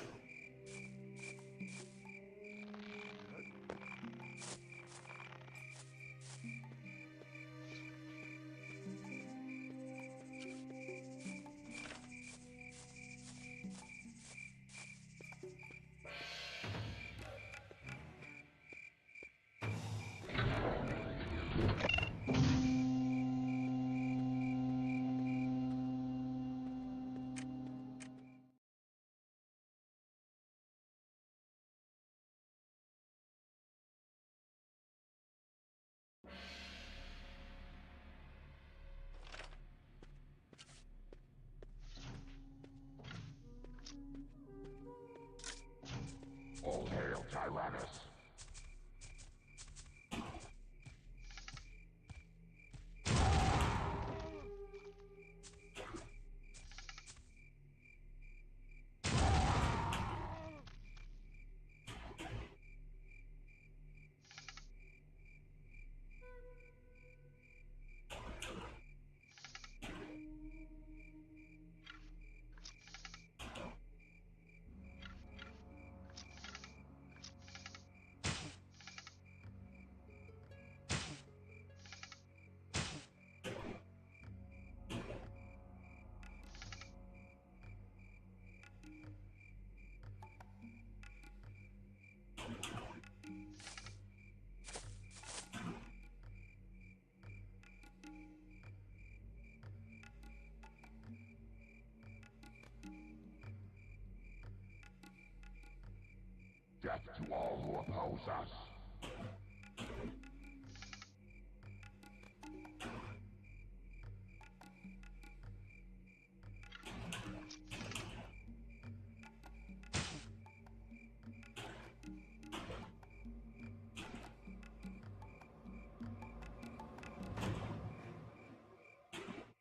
Death to all who oppose us.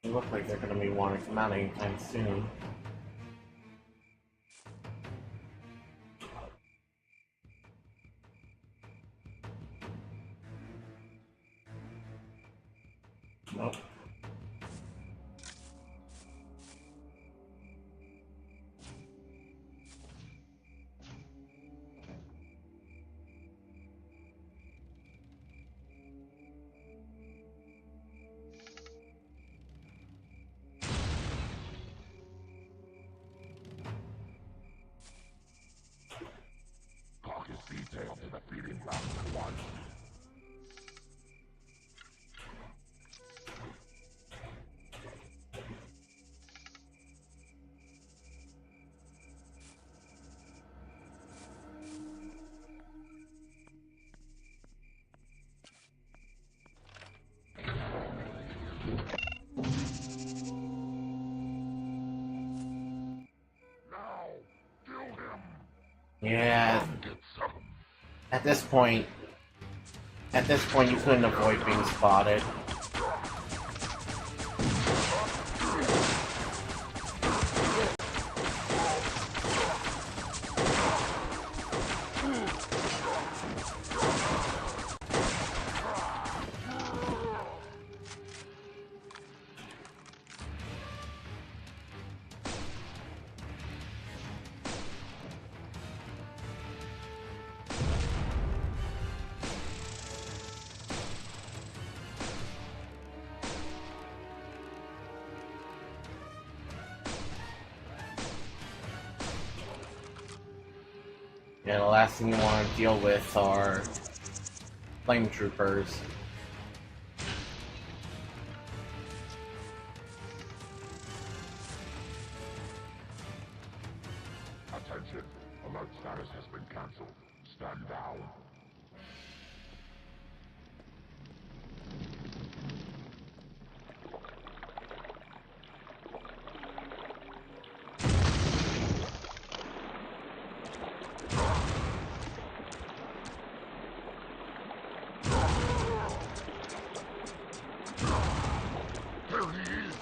They look like they're going to be wanting to come out anytime soon. Nope. Caucus detailed to the feeding ground at once. Now, kill him. Yeah, Get some. at this point, you couldn't avoid being spotted. Yeah, the last thing you want to deal with are flame troopers. Attention. Alert status has been cancelled. Stand down. There he is.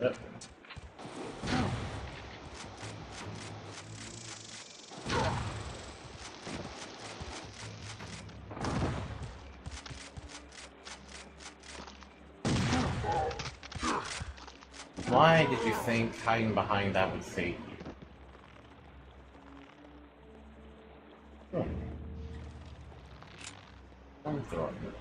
Yep. Why did you think hiding behind that would save you? I'm throwing it.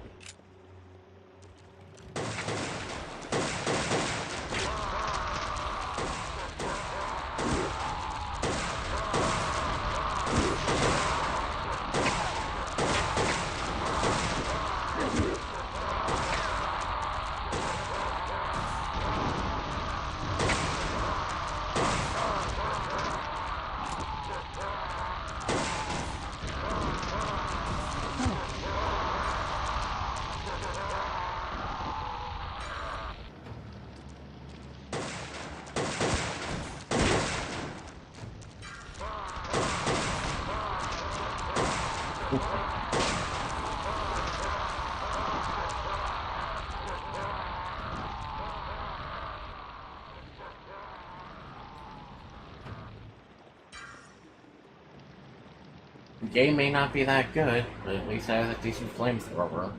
game may not be that good, but at least it has a decent flamethrower.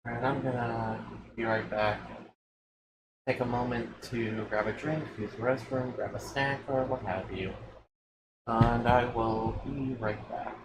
Alright, I'm gonna be right back. Take a moment to grab a drink, use the restroom, grab a snack, or what have you. And I will be right back.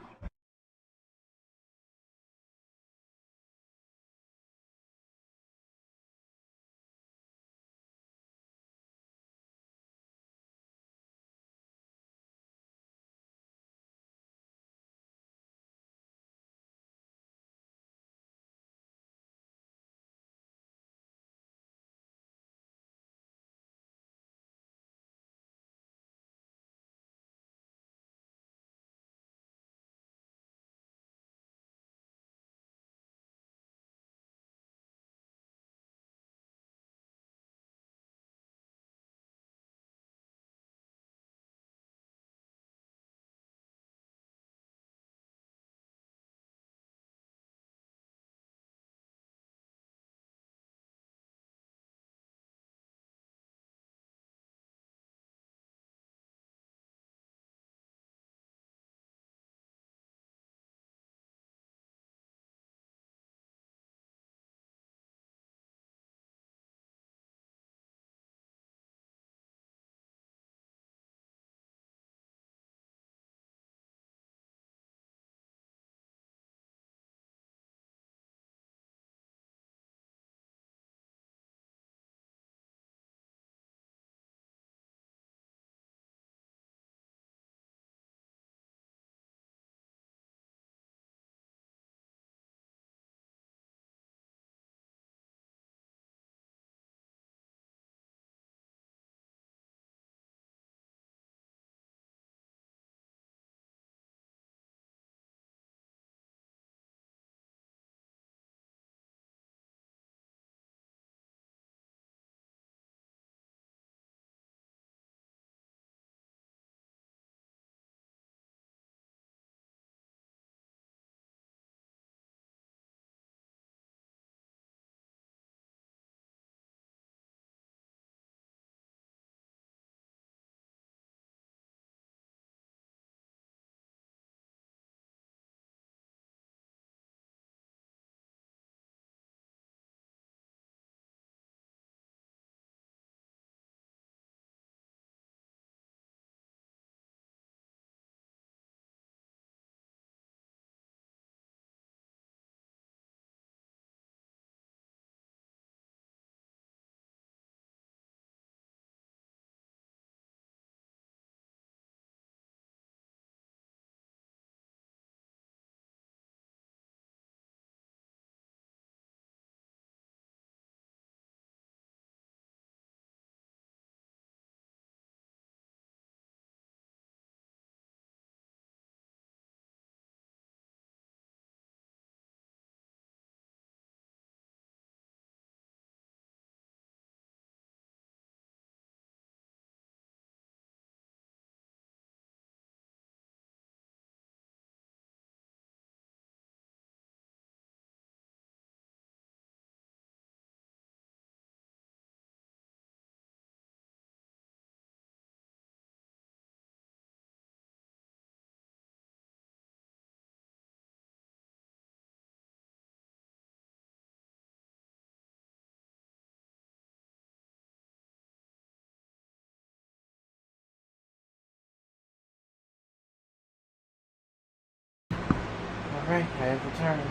Alright, I have returned.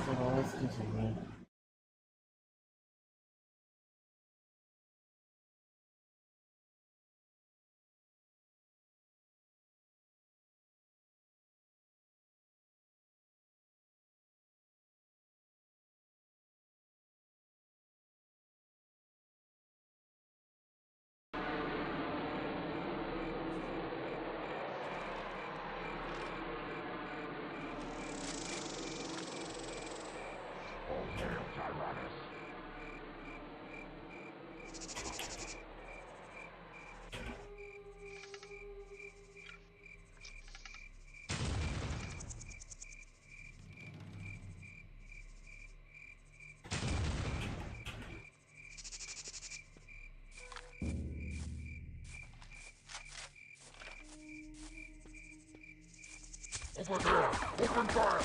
So let's continue. Over there! Open fire!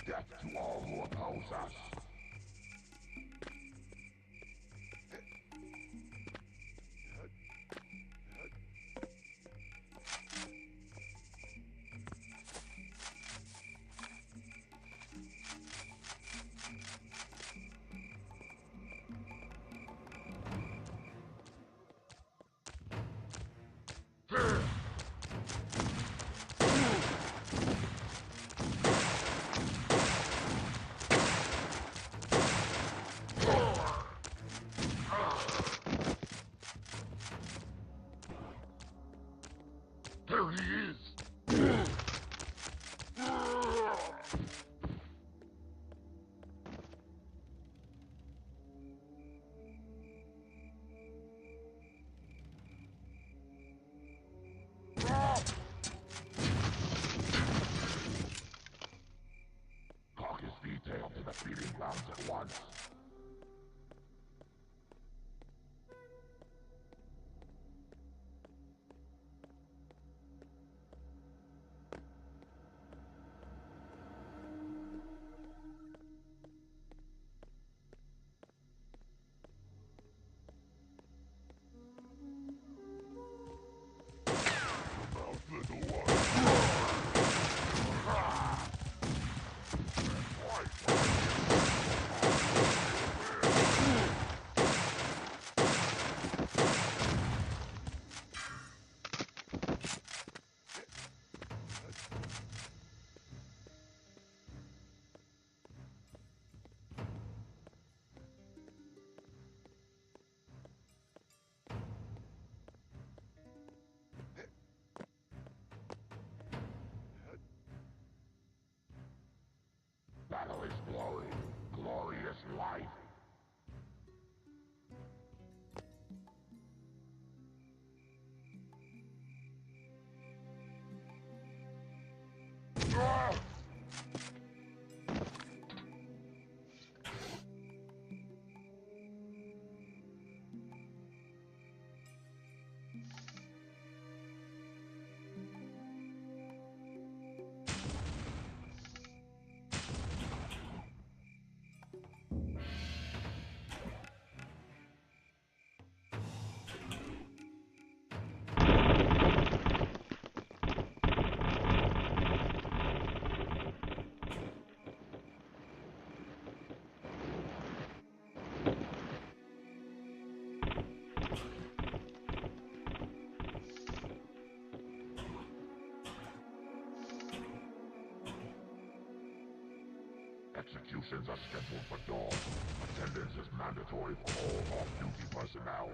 Death to all who oppose us. There he is! Cock his detailed to the feeding grounds at once. Battle is glory, glorious life. Executions are scheduled for dawn. Attendance is mandatory for all off-duty personnel.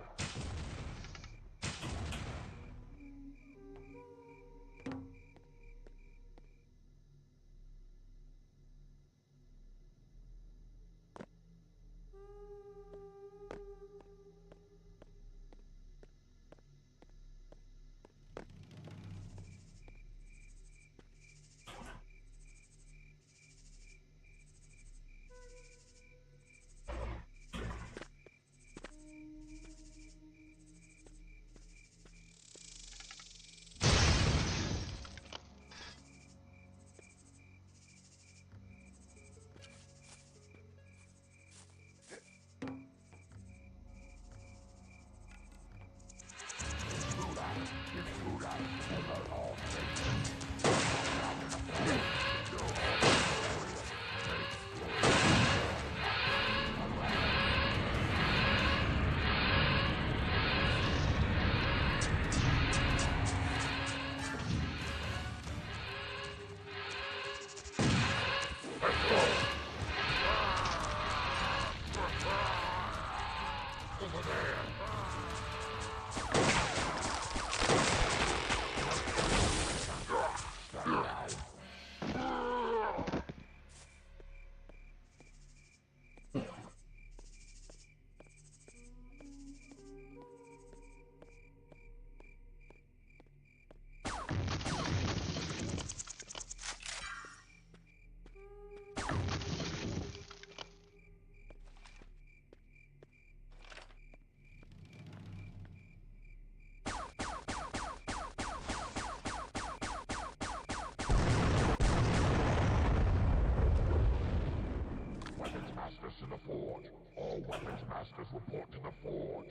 masters report to the forge.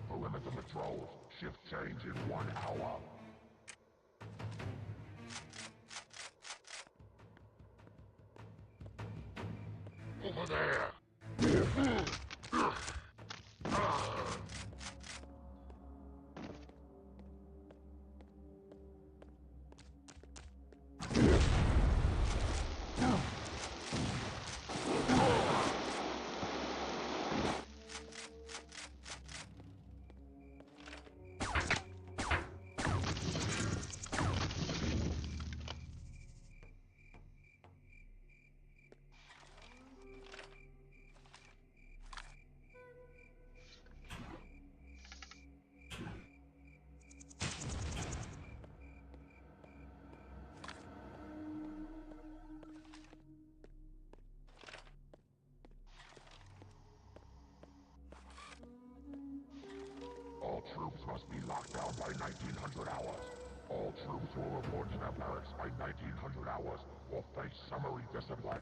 Perimeter patrols. Shift change in 1 hour. Over there! All troops must be locked down by 1900 hours. All troops will report to their barracks by 1900 hours or face summary discipline.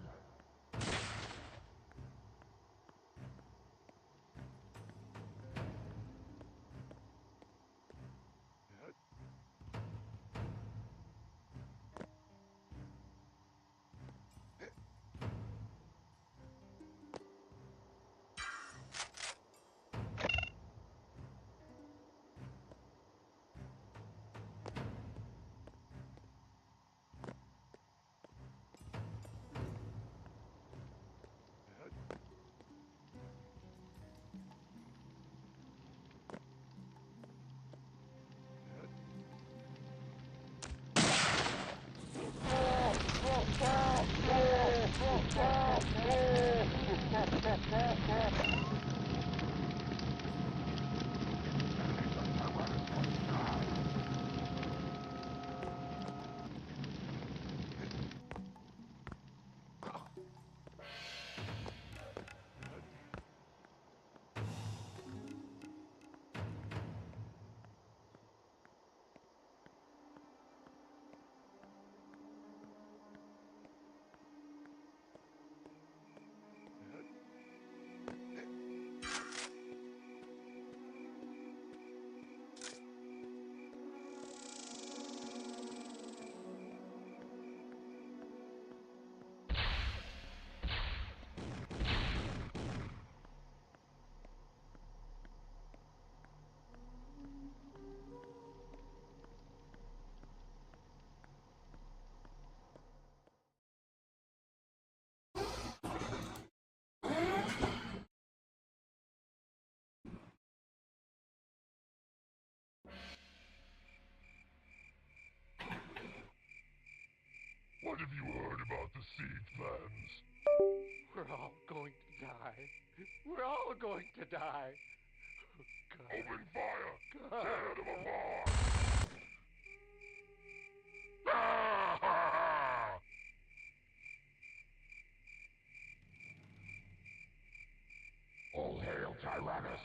What have you heard about the siege plans? We're all going to die. We're all going to die. God. Open fire! God. Tear them apart! Ah! All hail Tyrannus!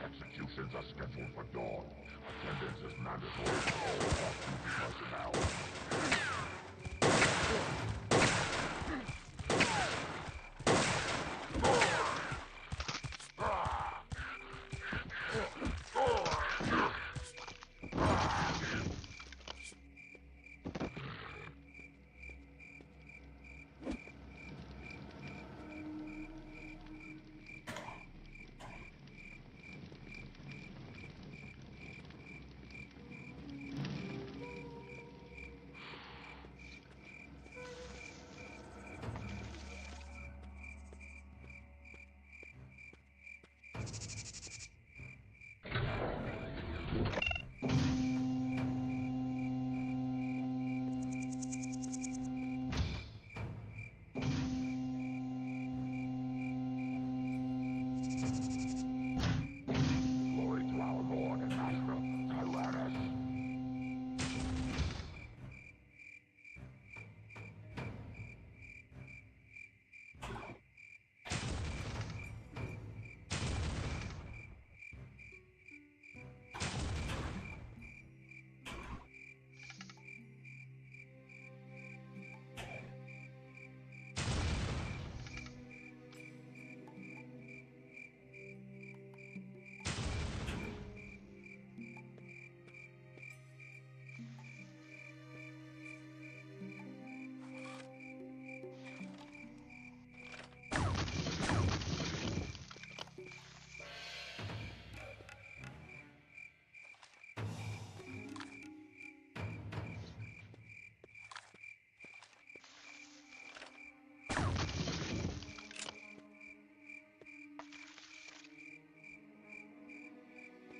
Executions are scheduled for dawn. Attendance is mandatory for all off-duty personnel. Glory to our Lord and Master, Tyrannus.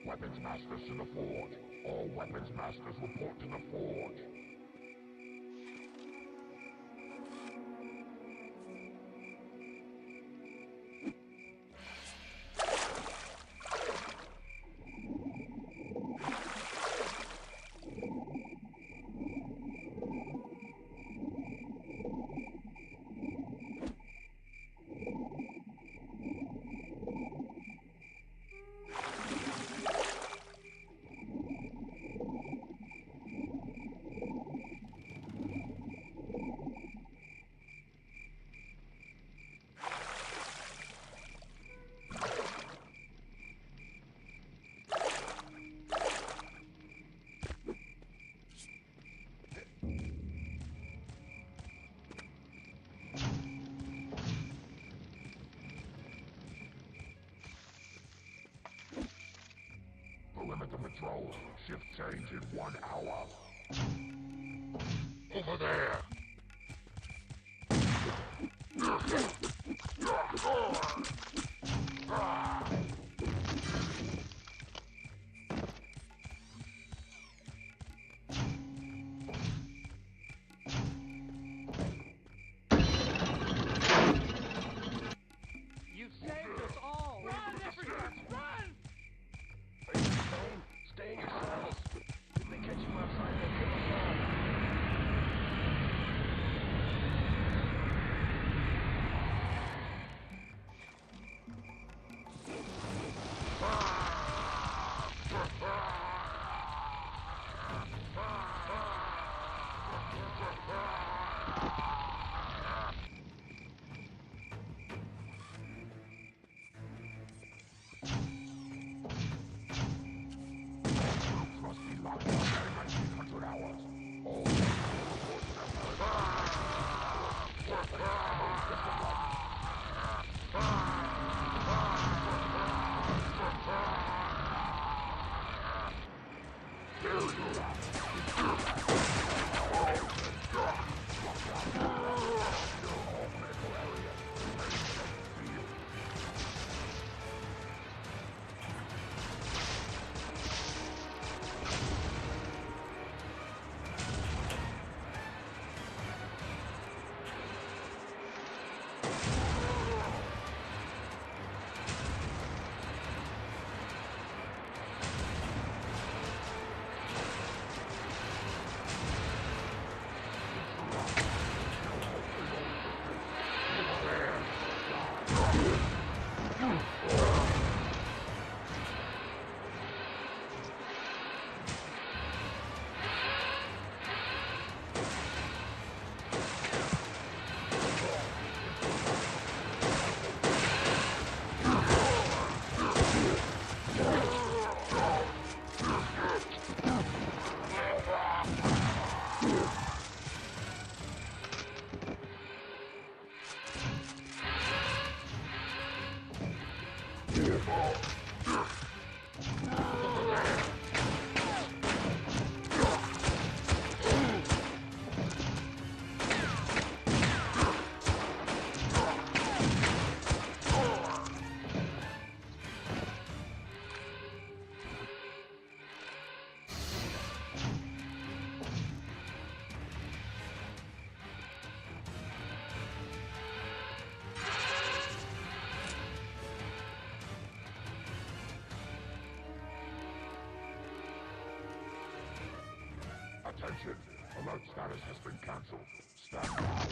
Weapons Masters to the Forge. All Weapons Masters report to the Forge. Patrols, shift change in 1 hour. Over there! You saved us all! Run, everyone, run! Stay in your cells. If they catch you outside, they'll kill us all. Must be locked down by 1900 hours. All reports have Attention! Alert status has been cancelled. Stand by.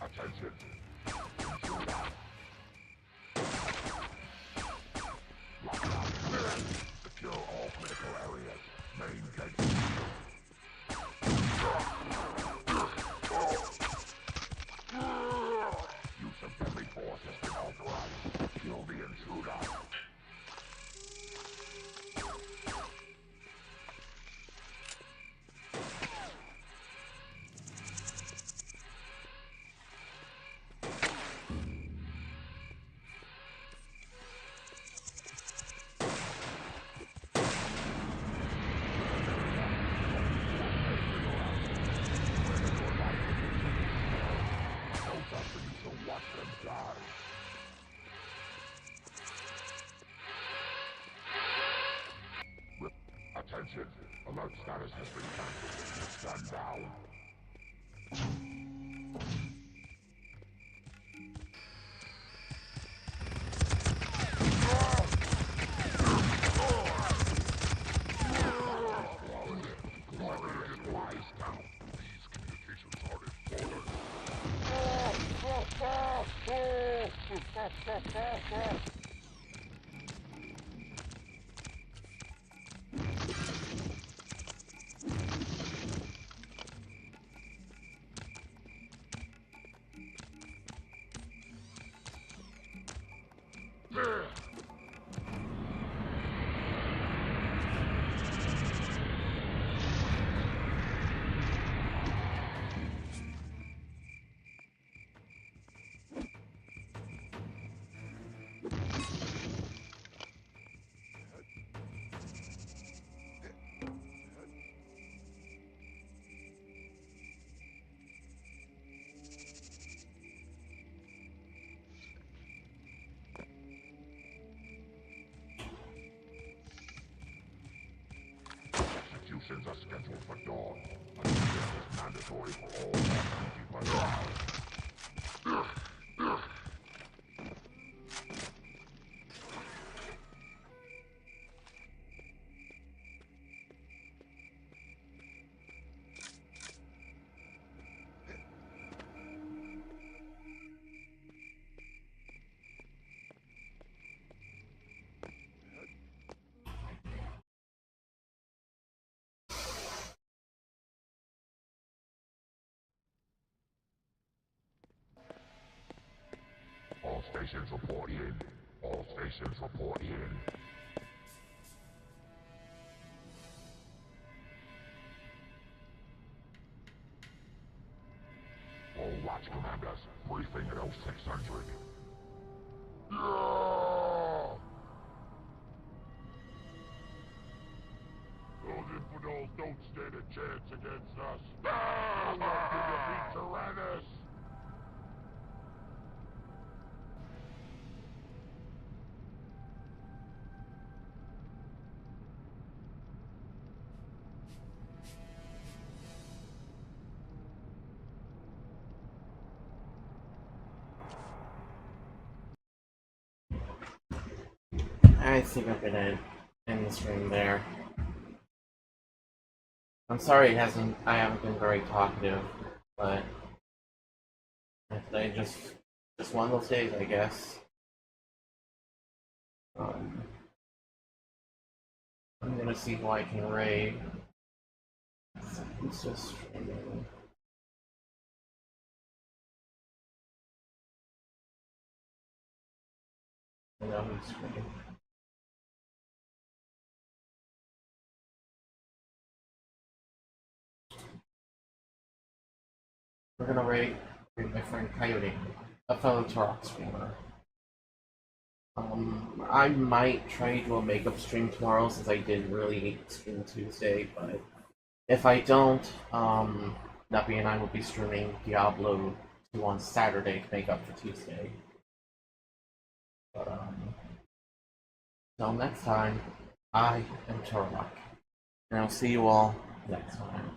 Attention! Secure all critical areas. Main gate. Use of deadly force has been authorized. Kill the intruder. Attention! Alert status has been canceled. Stand down. These communications are important. Executions are scheduled for dawn. Attendance is mandatory for all off-duty personnel. All stations report in. All stations report in. All watch commanders, briefing at 0600. Yeah! Those infidels don't stand a chance against us. No one can defeat Tyrannus! I think I'm gonna end the stream there. I'm sorry I haven't been very talkative, but today just one of those days, I guess. I'm gonna see who I can raid. Who's just streaming? And now he's screaming. We're gonna rate my friend Coyote, a fellow Turok streamer. I might try to do a makeup stream tomorrow since I didn't really stream Tuesday, but if I don't, Nuppy and I will be streaming Diablo 2 on Saturday to make up for Tuesday. But, until next time, I am Turok, and I'll see you all next time.